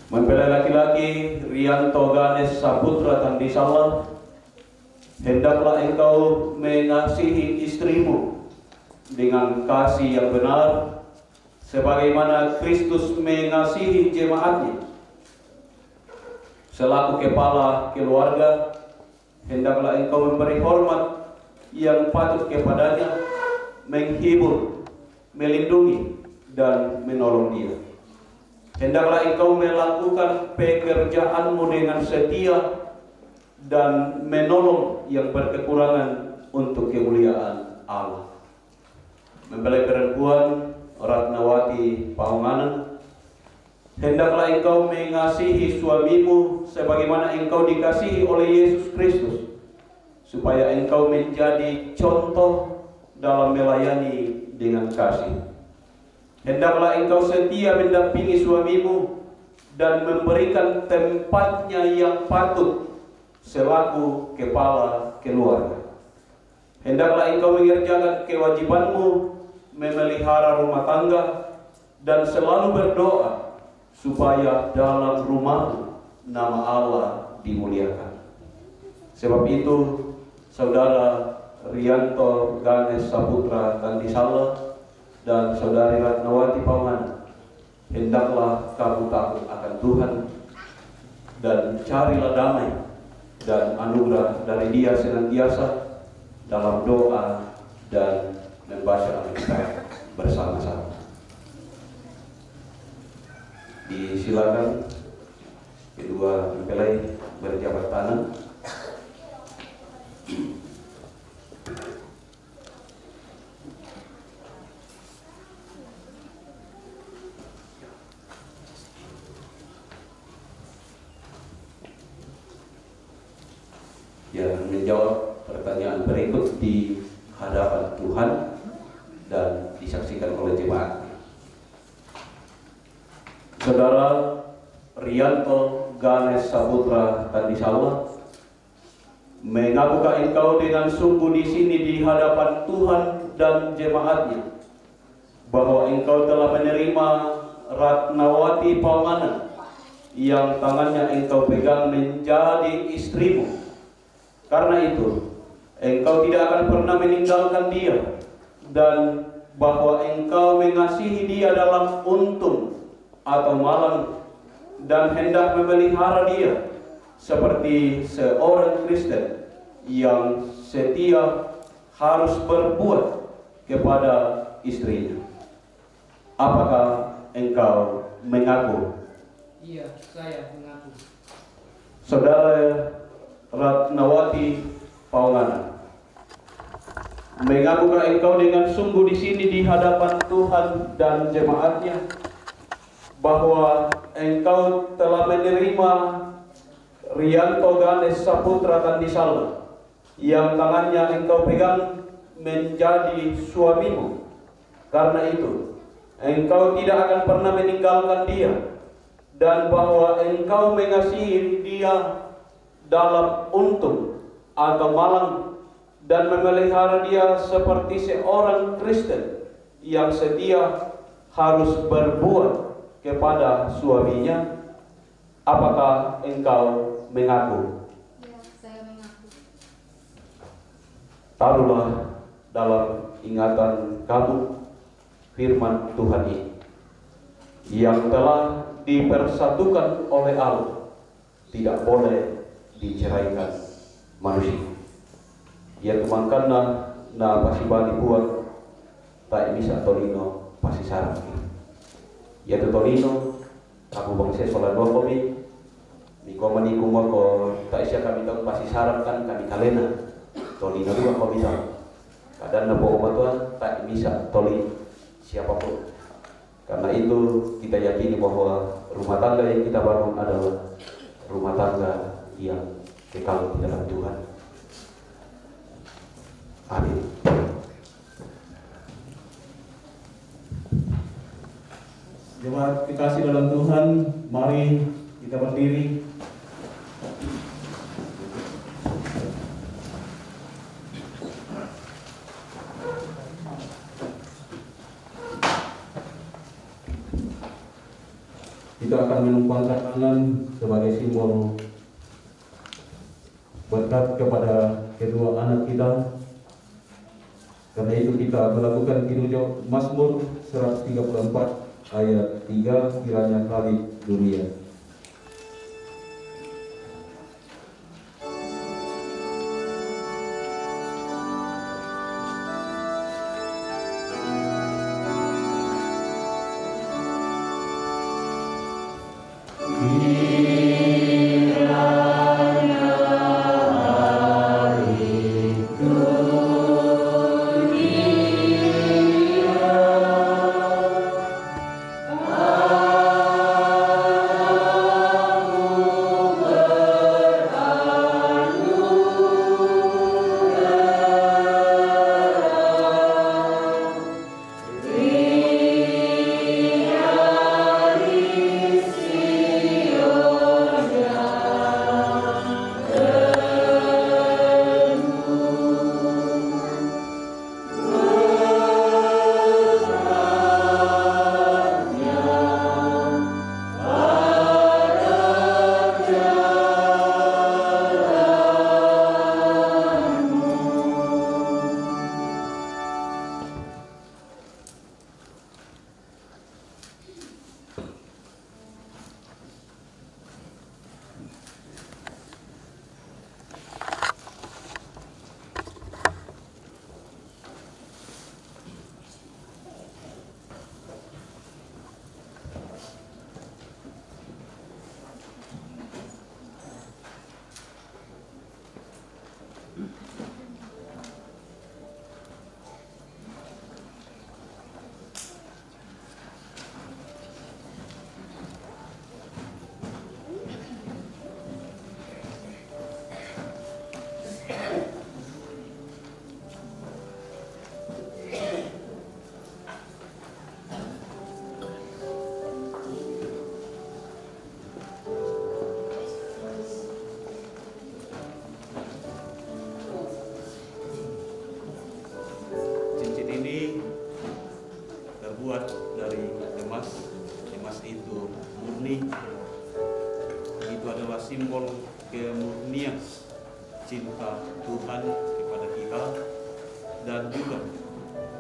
Mempelai laki-laki Rianto Ganes Saputra Tandisala, hendaklah engkau mengasihi istrimu dengan kasih yang benar, sebagaimana Kristus mengasihi jemaatnya. Selaku kepala keluarga, hendaklah engkau memberi hormat yang patut kepadanya, menghibur, melindungi, dan menolong dia. Hendaklah engkau melakukan pekerjaanmu dengan setia dan menolong yang berkekurangan untuk kemuliaan Allah. Mempelai perempuan Ratnawati Paunganan, hendaklah engkau mengasihi suamimu sebagaimana engkau dikasihi oleh Yesus Kristus, supaya engkau menjadi contoh dalam melayani dengan kasih. Hendaklah engkau setia mendampingi suamimu dan memberikan tempatnya yang patut selaku kepala keluarga. Hendaklah engkau mengerjakan kewajibanmu memelihara rumah tangga dan selalu berdoa supaya dalam rumahmu nama Allah dimuliakan. Sebab itu, saudara Rianto Ganes Saputra Tandisala dan saudari Ratnawati Paunganan, hendaklah kamu takut akan Tuhan dan carilah damai dan anugerah dari Dia senantiasa dalam doa dan membaca Alkitab bersama-sama. Disilakan kedua mempelai berjabat tangan. Yang menjawab pertanyaan berikut di hadapan Tuhan dan disaksikan oleh jemaat. Saudara Rianto Ganes Saputra Tandisala, mengakukah engkau dengan sungguh di sini di hadapan Tuhan dan jemaatnya bahwa engkau telah menerima Ratnawati Paunganan yang tangannya engkau pegang menjadi istrimu? Karena itu, engkau tidak akan pernah meninggalkan dia, dan bahwa engkau mengasihi dia dalam untung atau malang, dan hendak memelihara dia seperti seorang Kristen yang setia harus berbuat kepada istrinya. Apakah engkau mengaku? Iya, saya mengaku. Saudara Ratnawati Paunganan, mengakukah engkau dengan sungguh di sini di hadapan Tuhan dan jemaatnya bahwa engkau telah menerima Rianto Ganes Saputra Tandisala yang tangannya engkau pegang menjadi suamimu? Karena itu, engkau tidak akan pernah meninggalkan dia, dan bahwa engkau mengasihi dia dalam untung atau malang, dan memelihara dia seperti seorang Kristen yang setia harus berbuat kepada suaminya. Apakah engkau mengaku? Ya, saya mengaku. Taruhlah dalam ingatan kamu firman Tuhan ini. yang telah dipersatukan oleh Allah tidak boleh diceraikan manusia. Ya tumangkanna na pasibali buat tak bisa tolino pasi sarang. Ya tolino aku bangsa solat dua komi di komani kumor ko tak isya kami tahu pasi sarang kan kami kalena tolino dua komi tahu. Kadang napo obat tak bisa toli siapapun. Karena itu kita yakini bahwa rumah tangga yang kita bangun adalah rumah tangga yang kekal di dalam Tuhan. Amin. Jemaat dikasih dalam Tuhan, mari kita berdiri. Kita akan menumpangkan tangan sebagai simbol berkat kepada kedua anak kita. Karena itu kita melakukan kirujuk Mazmur 134 ayat 3, kiranya kali dunia. Simbol kemurnian cinta Tuhan kepada kita dan juga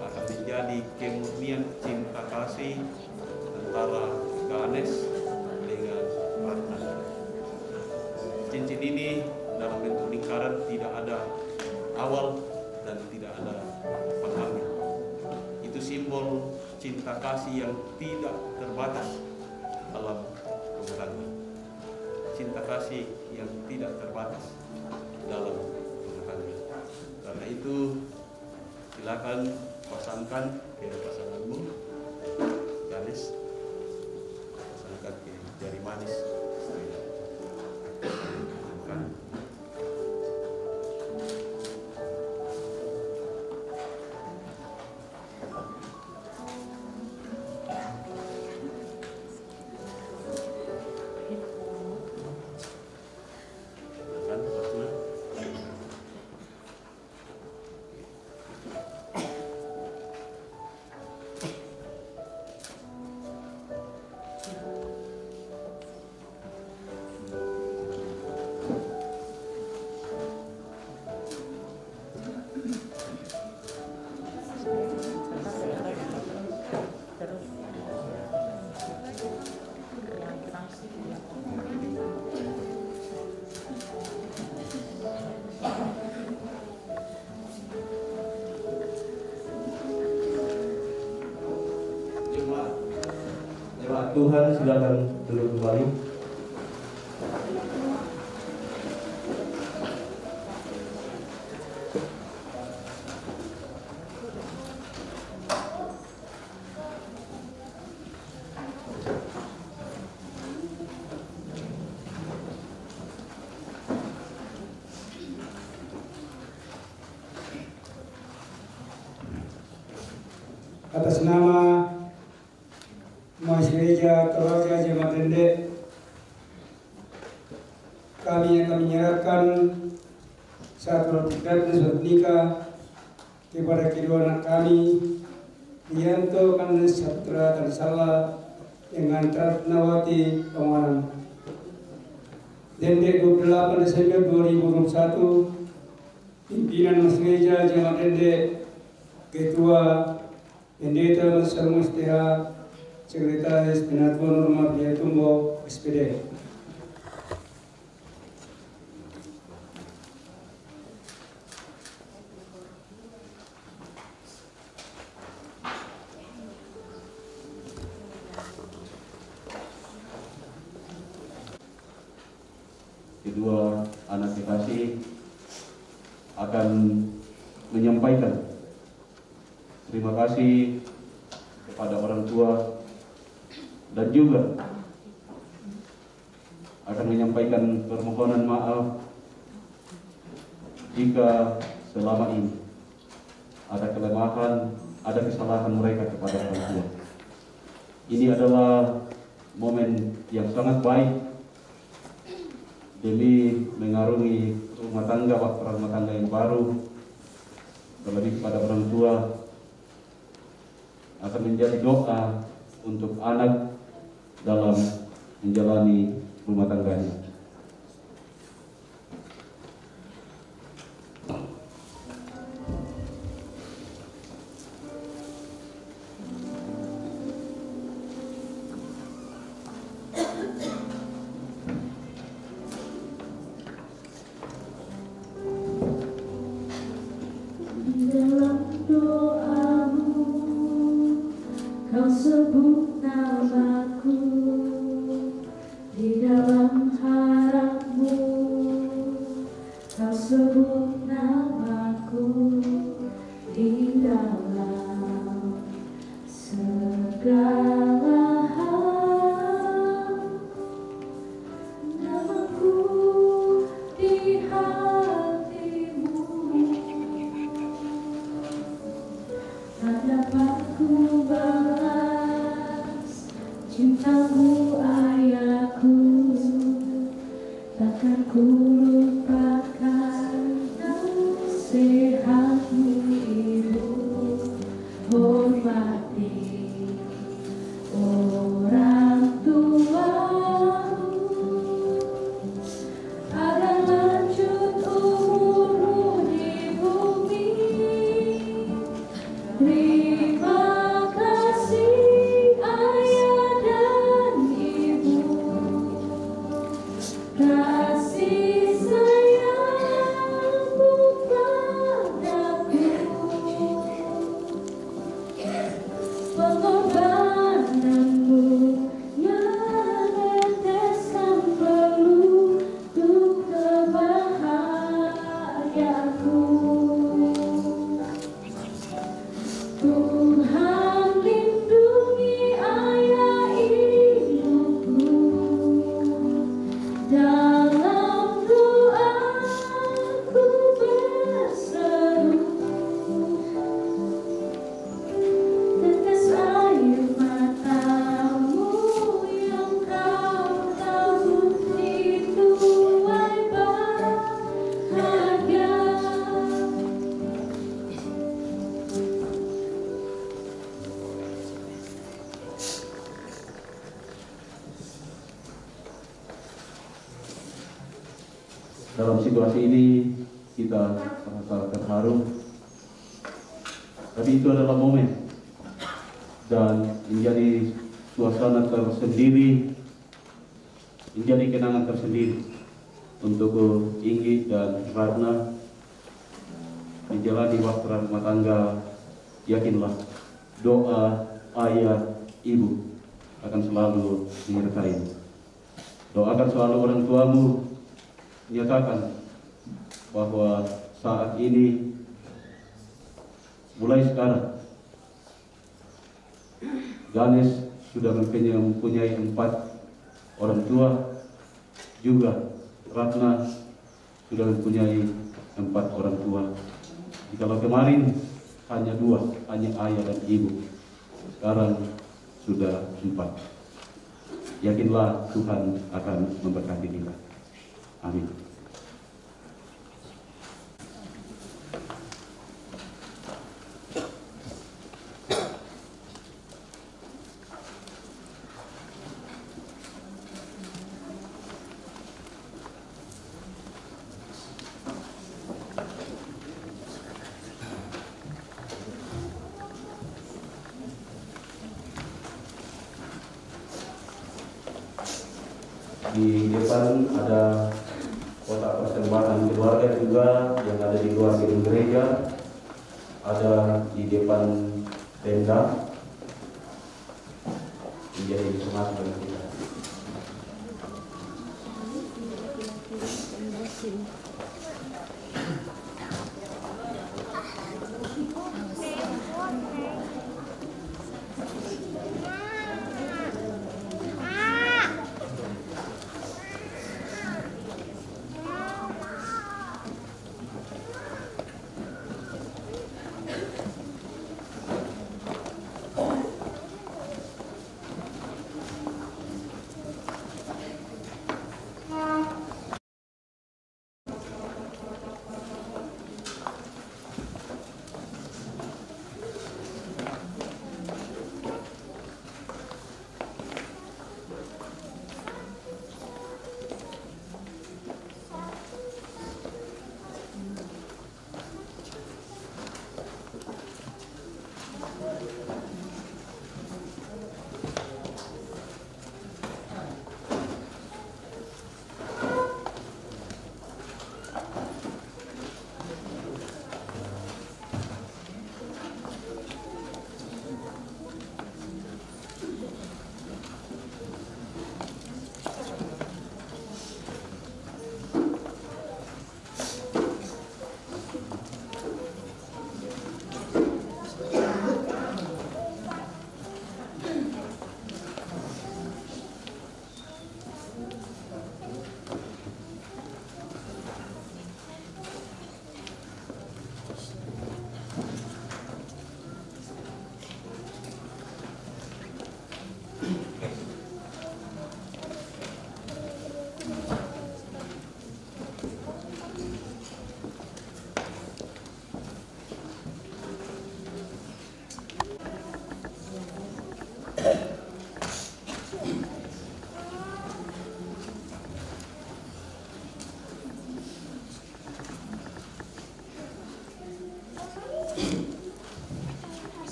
akan menjadi kemurnian cinta kasih antara Ganes dengan Ratna. Cincin ini dalam bentuk lingkaran, tidak ada awal dan tidak ada pengakhir. Itu simbol cinta kasih yang tidak terbatas dalam rumah tangga. Cinta kasih yang tidak terbatas dalam rumah tangga. Karena itu silakan pasangkan ke pasanganmu, Ganes, pasangkan ke jari manis. Jemaat Tuhan silakan duduk kembali. Atas nama Mas Gereja Toraja Jemaat Dende, kami akan menyerahkan satu sertifikat nikah kepada kedua anak kami, Yanto Kandes Saputra Tarisala dengan Ratnawati Pamanang. Dende 28 Desember 2021, pimpinan Mas Gereja Jemaat Dende, Ketua Pendeta Masar Mustiha, Sekretaris Penatuan Norma Biatumbo, SPD. Kedua anak kekasih akan menyampaikan terima kasih kepada orang tua dan juga akan menyampaikan permohonan maaf jika selama ini ada kelemahan, ada kesalahan mereka kepada orang tua. Ini adalah momen yang sangat baik demi mengarungi rumah tangga yang baru, terlebih kepada orang tua. Akan menjadi doa untuk anak dalam menjalani rumah tangganya. Kau sebut namaku di dalam harapmu, kau sebut namaku di dalam segala hal, namaku di hatimu, hadapanku cintamu ayahku, takkan ku lupakan nasihatmu ibu. Hormati orang tuamu agar lanjut umurmu di bumi. Terima kasih ayah dan ibu, kasih sayangmu padaku, pengorbananmu yang neteskan peluh untuk kebahagiaanku. Tuhan lindungi ayah ibuku, dalam doaku berseru, tetes air matamu yang kau tabur itu bahagia. Dalam situasi ini kita merasa terharu, tapi itu adalah momen dan menjadi suasana tersendiri, menjadi kenangan tersendiri untuk Inggi dan Ratna menjalani waktu rumah tangga. Yakinlah, doa ayah ibu akan selalu menyertai. Doakan selalu orang tuamu, nyatakan bahwa saat ini, mulai sekarang, Ganes sudah mempunyai 4 orang tua, juga Ratna sudah mempunyai 4 orang tua. Kalau kemarin hanya 2, hanya ayah dan ibu, sekarang sudah 4. Yakinlah Tuhan akan memberkati kita. Amin. Di depan ada kotak persembahan keluarga juga yang ada di luar gedung gereja, ada di depan tenda menjadi semangat bagi kita.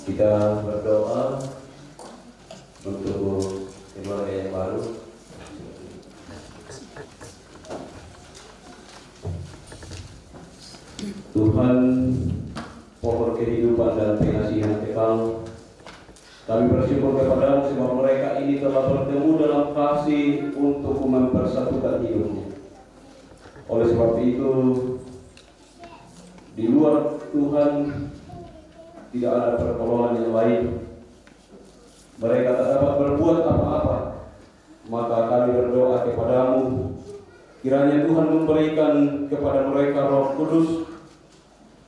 Kita berdoa untuk keluarga yang baru. Tuhan, pohon kehidupan dan pengasihan kekal, kami bersyukur kepadamu sebab mereka ini telah bertemu dalam kasih untuk mempersatukan hidupnya. Oleh sebab itu, di luar Tuhan tidak ada pertolongan yang lain. Mereka tak dapat berbuat apa-apa. Maka kami berdoa kepadamu, kiranya Tuhan memberikan kepada mereka Roh Kudus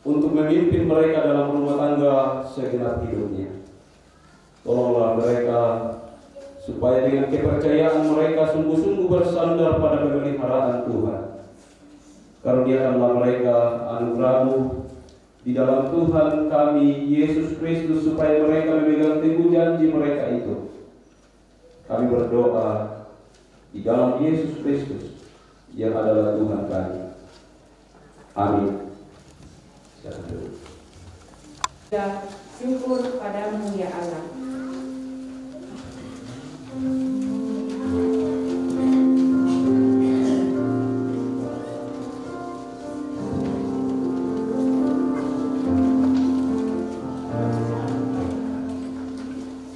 untuk memimpin mereka dalam rumah tangga segenap hidupnya. Tolonglah mereka supaya dengan kepercayaan mereka sungguh-sungguh bersandar pada pemeliharaan Tuhan. Karuniakanlah mereka anugerah-Mu di dalam Tuhan kami Yesus Kristus, supaya mereka memegang teguh janji mereka itu. Kami berdoa di dalam Yesus Kristus yang adalah Tuhan kami. Amin. Syukur padamu ya Allah.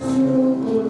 Syukur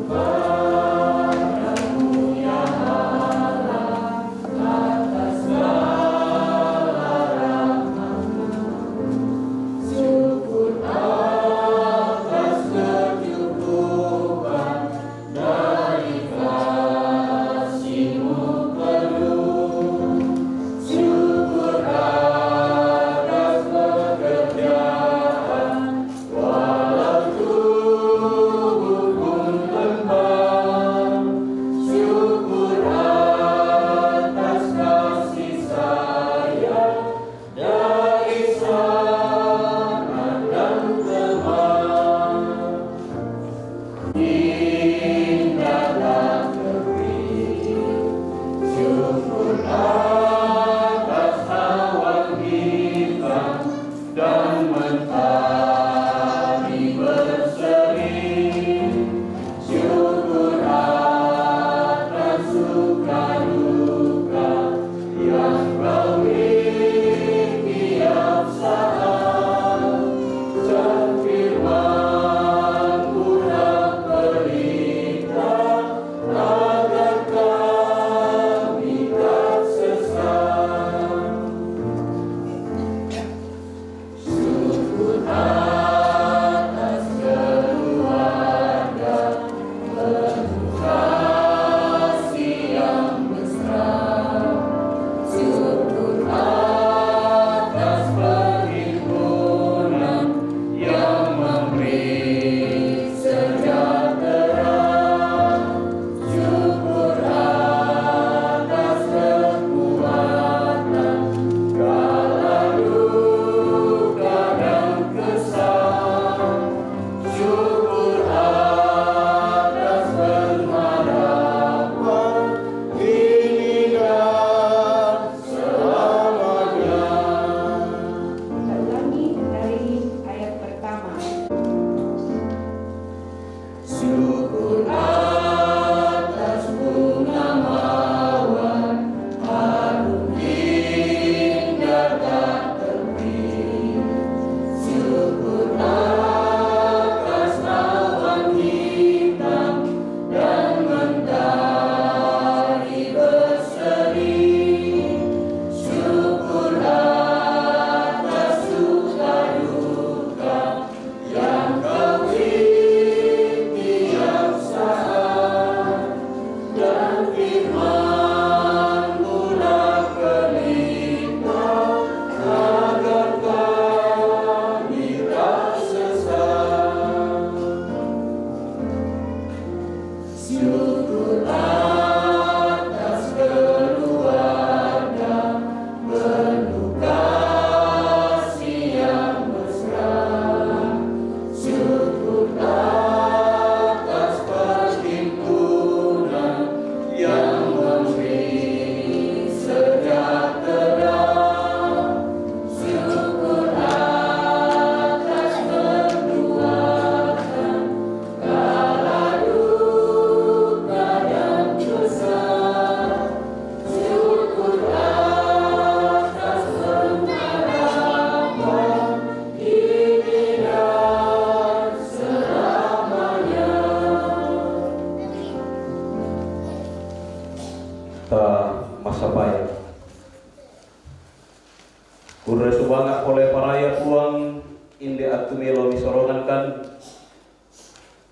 Urre subanga oleh paraya puang inde atu melo misorongan kan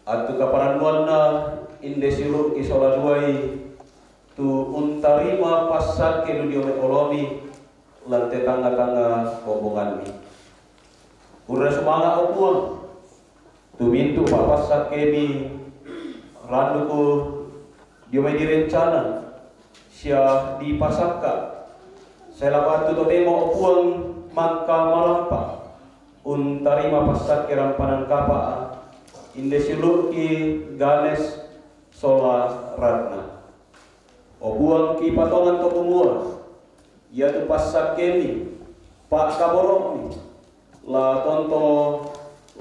atu kaparanduanna inde siluk isola duai tu untarima pasat ke dunia ekolomi lante tangga-tangga hubungan mi. Urre subanga opuang tu mintu pak pasat kemi randuku dia mai direncana sia dipasakka saya lapatu to demo opuang mangka malampa untarima pasat ke rampanan kapa inde siluk ki Ganes Sola Ratna opuang ki patongan to kumua ia tu pasat kemi pak kaborok mi la tonto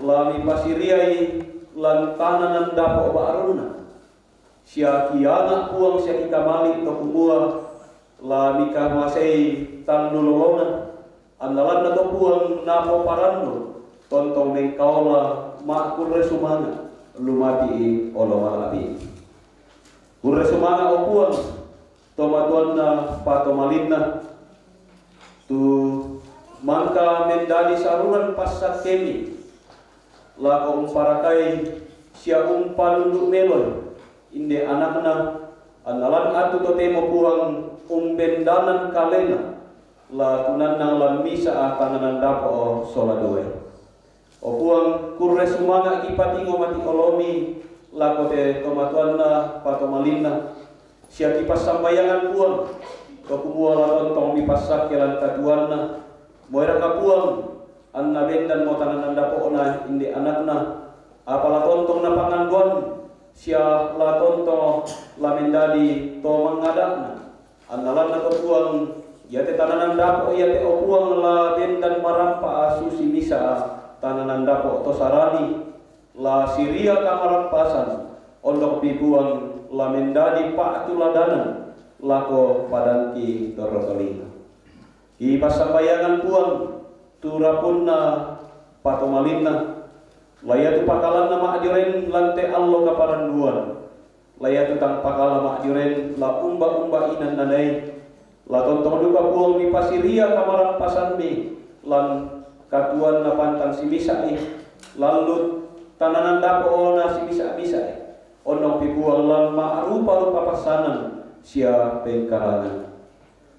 la mi pasiriai lan tananan dapo baruna sia kiana puang sia ikamali to kumua la mi kamasei tandulolona andalan to puang napo parando tontong mengkaula makul resumana lumati olomalabi kurre sumana opuang tomatuanna patomalinna tu mangka mendadi saruran pasat kemi lako umparakai sia umpanunduk melon inde anakna andalan atu to temo puang umbendanan kalena la tunanang lan misa tananan dapo sola doe opuang kurre sumanga kipatingo mati olomi lako te tomatuanna patomalinna sia kipas sambayangan puang to kumua la tontong mipasak kelan katuanna moira kapuang anna bendan mo tananan dapo na inde anakna apala tontong na panganduan sia la tonto la mendadi to mangadakna andalan na to puang yate tananan dapo yate opuang la bendan marampa asusi misa tananan dapo to sarani la siria kamarampasan ondok pipuang la mendadi pa tuladanan lako padanki dorotolina i pasambayangan puang turapunna patomalinna layatu pakalanna ma'juren lante allo kaparanduan layatu tang pakala ma'juren la umba inan nanai la tontong duka puang mi pasiria kamaran pasanmi lan katuan na pantang simisai lalut tananan dapo na simisa-misai onong pipuang lan ma'rupa-rupa pasanan sia pengkarangan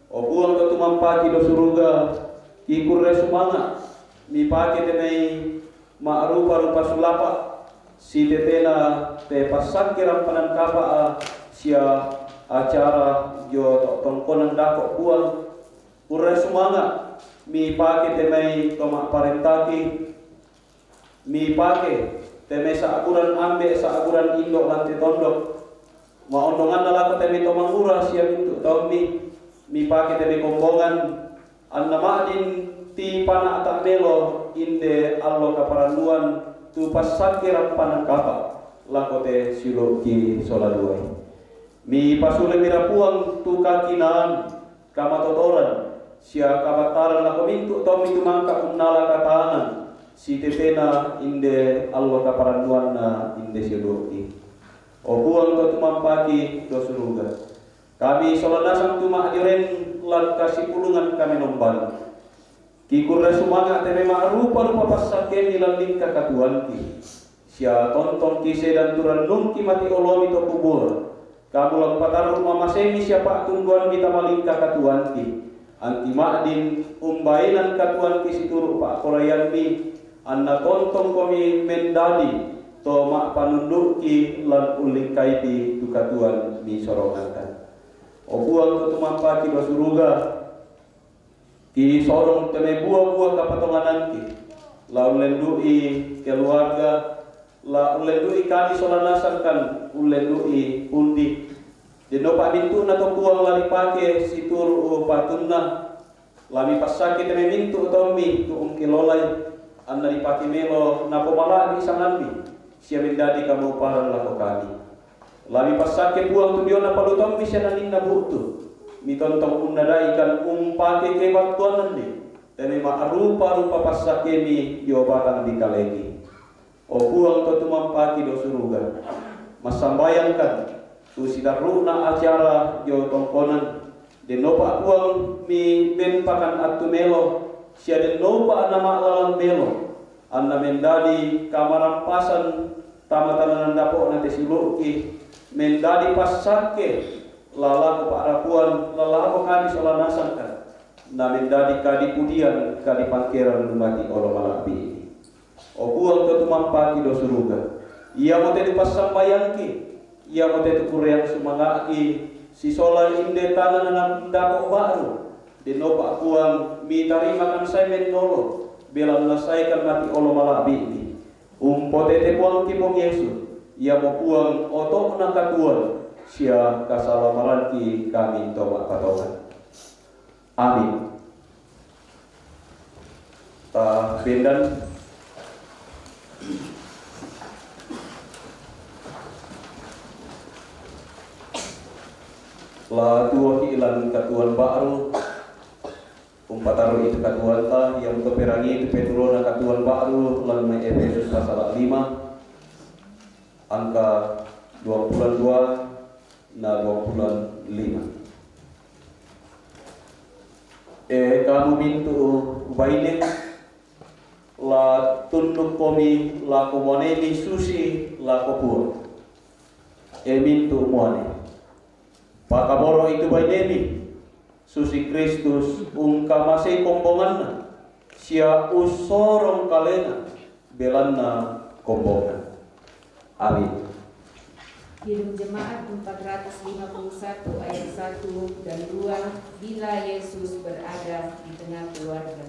o puang katumampaki do suruga ikurre sumanga mi pake tenai ma'rupa-rupa sulapa si tetena te pasak kirampanan kapa sia acara jo tongkonan dako puang kurre sumanga mi pake tenai tomak parentaki mi pake teme saaguran ambe saaguran indok lanti tondok ma ondongan nalako teme tomangura sia mintu tommi mi pake teme kombongan anna ma'din ti pana atak melo inde allo kaparanduan tu pasake rampanan kapa lakote silo ki sola duai mi pasule mira puang tu kakinaan kamatotoran sia kabataran lako mintu tomi tu mangka unnala katanan si tetena inde allo kaparanduan na inde silo ki o puang to tumampaki do suruga kami solanasang tumakdiren lan kasih pulungan kami nomban kikurre sumanga teme ma'rupa-rupa pasake nilan lingka katuanki sia tonton kise dan turan nungki mati olomi to kubur kamu lang patar rumah masemi siapa tungguan kita malingka katuanki anti ma'din umbainan katuanki situru pak korayanmi anna tonton komi mendadi to mak panunduki lan uling kaiti tu katuan mi sorongan obuang tu tumampaki do suruga ki sorong teme buah-buah kapatongananki la ulendui keluarga la ulendui kami solanasan kan ulendui undi dino pak mintu na to buang lari pake situr patunna lami pasake teme mintu tommi tu kilolai anna dipake melo napo mala di sanganmi sia mendadi kamu paran lako kami lami pasake buang tu diona palu tommi sia naninna butu mi tontong unnadai kan umpake ke waktuan nandi tene ma'rupa-rupa pasake mi jobatan di kalegi o buang to tumampaki do suruga masambayangkan tu sidaruna acara jo tongkonan denopa buang mi bempakan atu melo siade nopa nama lalang belo anna mendadi kamarampasan tamatan dapo nanti siluki mendadi pasake lalaku parapuan lalaku kadi solanasan na mendadi kadi pudian kadi pangkeran lumati olo malapi o buang ke tumampa ki do suruga ia mote di pasambayangki ia mote tu kureang sumangaki si sola inde tangan na dapo baru di nopa buang mi tarima kan saya menolo belan nasaikan mati olo malabi umpote te buang ki pong Yesus ia mau buang otok nakatuan sia kasalamaran ki kami toba patokan. Amin. Bendan la tua ilan katuan baru umpataru itu katuan ta yang keperangi itu Petrona katuan baru lan mai Efesus pasal 5 angka 22 na 25. Kamu mintu baile la tunduk komi la komone susi la kopur mintu moane pakaboro itu baile susi Kristus ungkamase kombonganna sia usorong kalena belanna kombongan. Amin. Kidung Jemaat 451 ayat 1 dan 2 bila Yesus berada di tengah keluarga.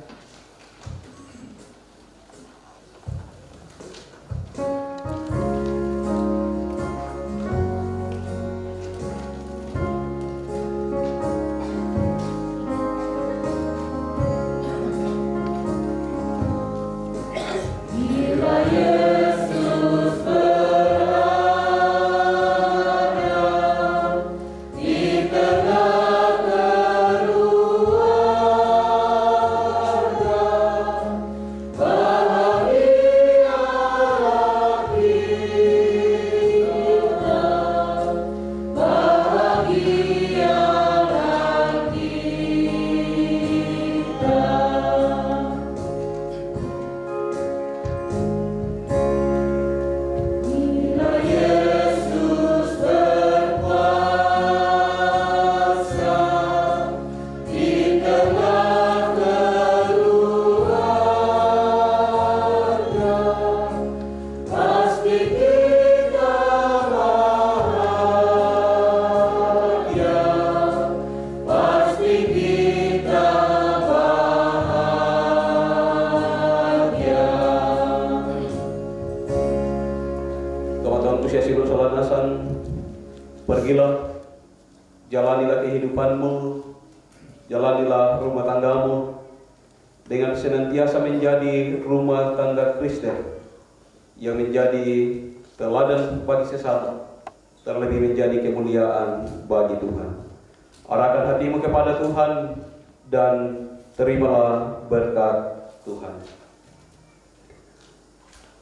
Pergilah, jalanilah kehidupanmu, jalanilah rumah tanggamu dengan senantiasa menjadi rumah tangga Kristen yang menjadi teladan bagi sesama, terlebih menjadi kemuliaan bagi Tuhan. Arahkan hatimu kepada Tuhan dan terimalah berkat Tuhan.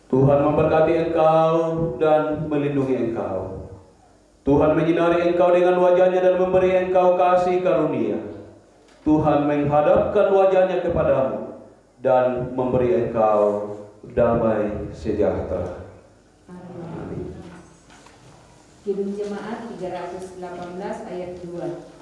Tuhan memberkati engkau dan melindungi engkau. Tuhan menyinari engkau dengan wajahnya dan memberi engkau kasih karunia. Tuhan menghadapkan wajahnya kepadamu dan memberi engkau damai sejahtera. Amin. Kidung Jemaat 318 ayat 2.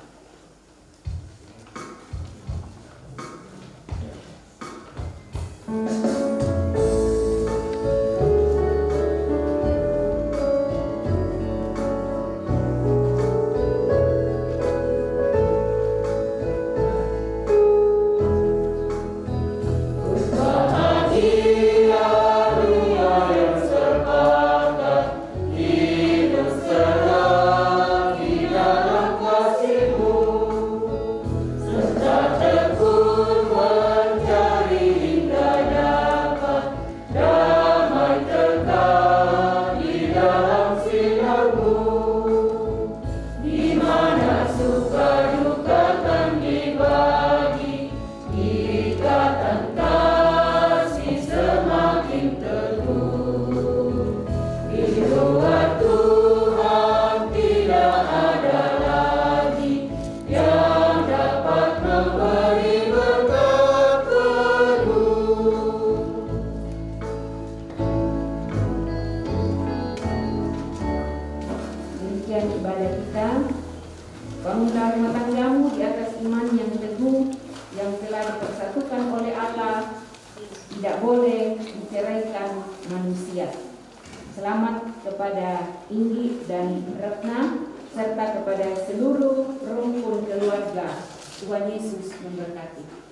Memberi berkat bagian ibadah kita. Bangunlah rumah tanggamu di atas iman yang teguh, yang telah dipersatukan oleh Allah, tidak boleh diceraikan manusia. Selamat kepada Inggi dan Retna, serta kepada seluruh rumpun keluarga. Tuhan Yesus memberkati.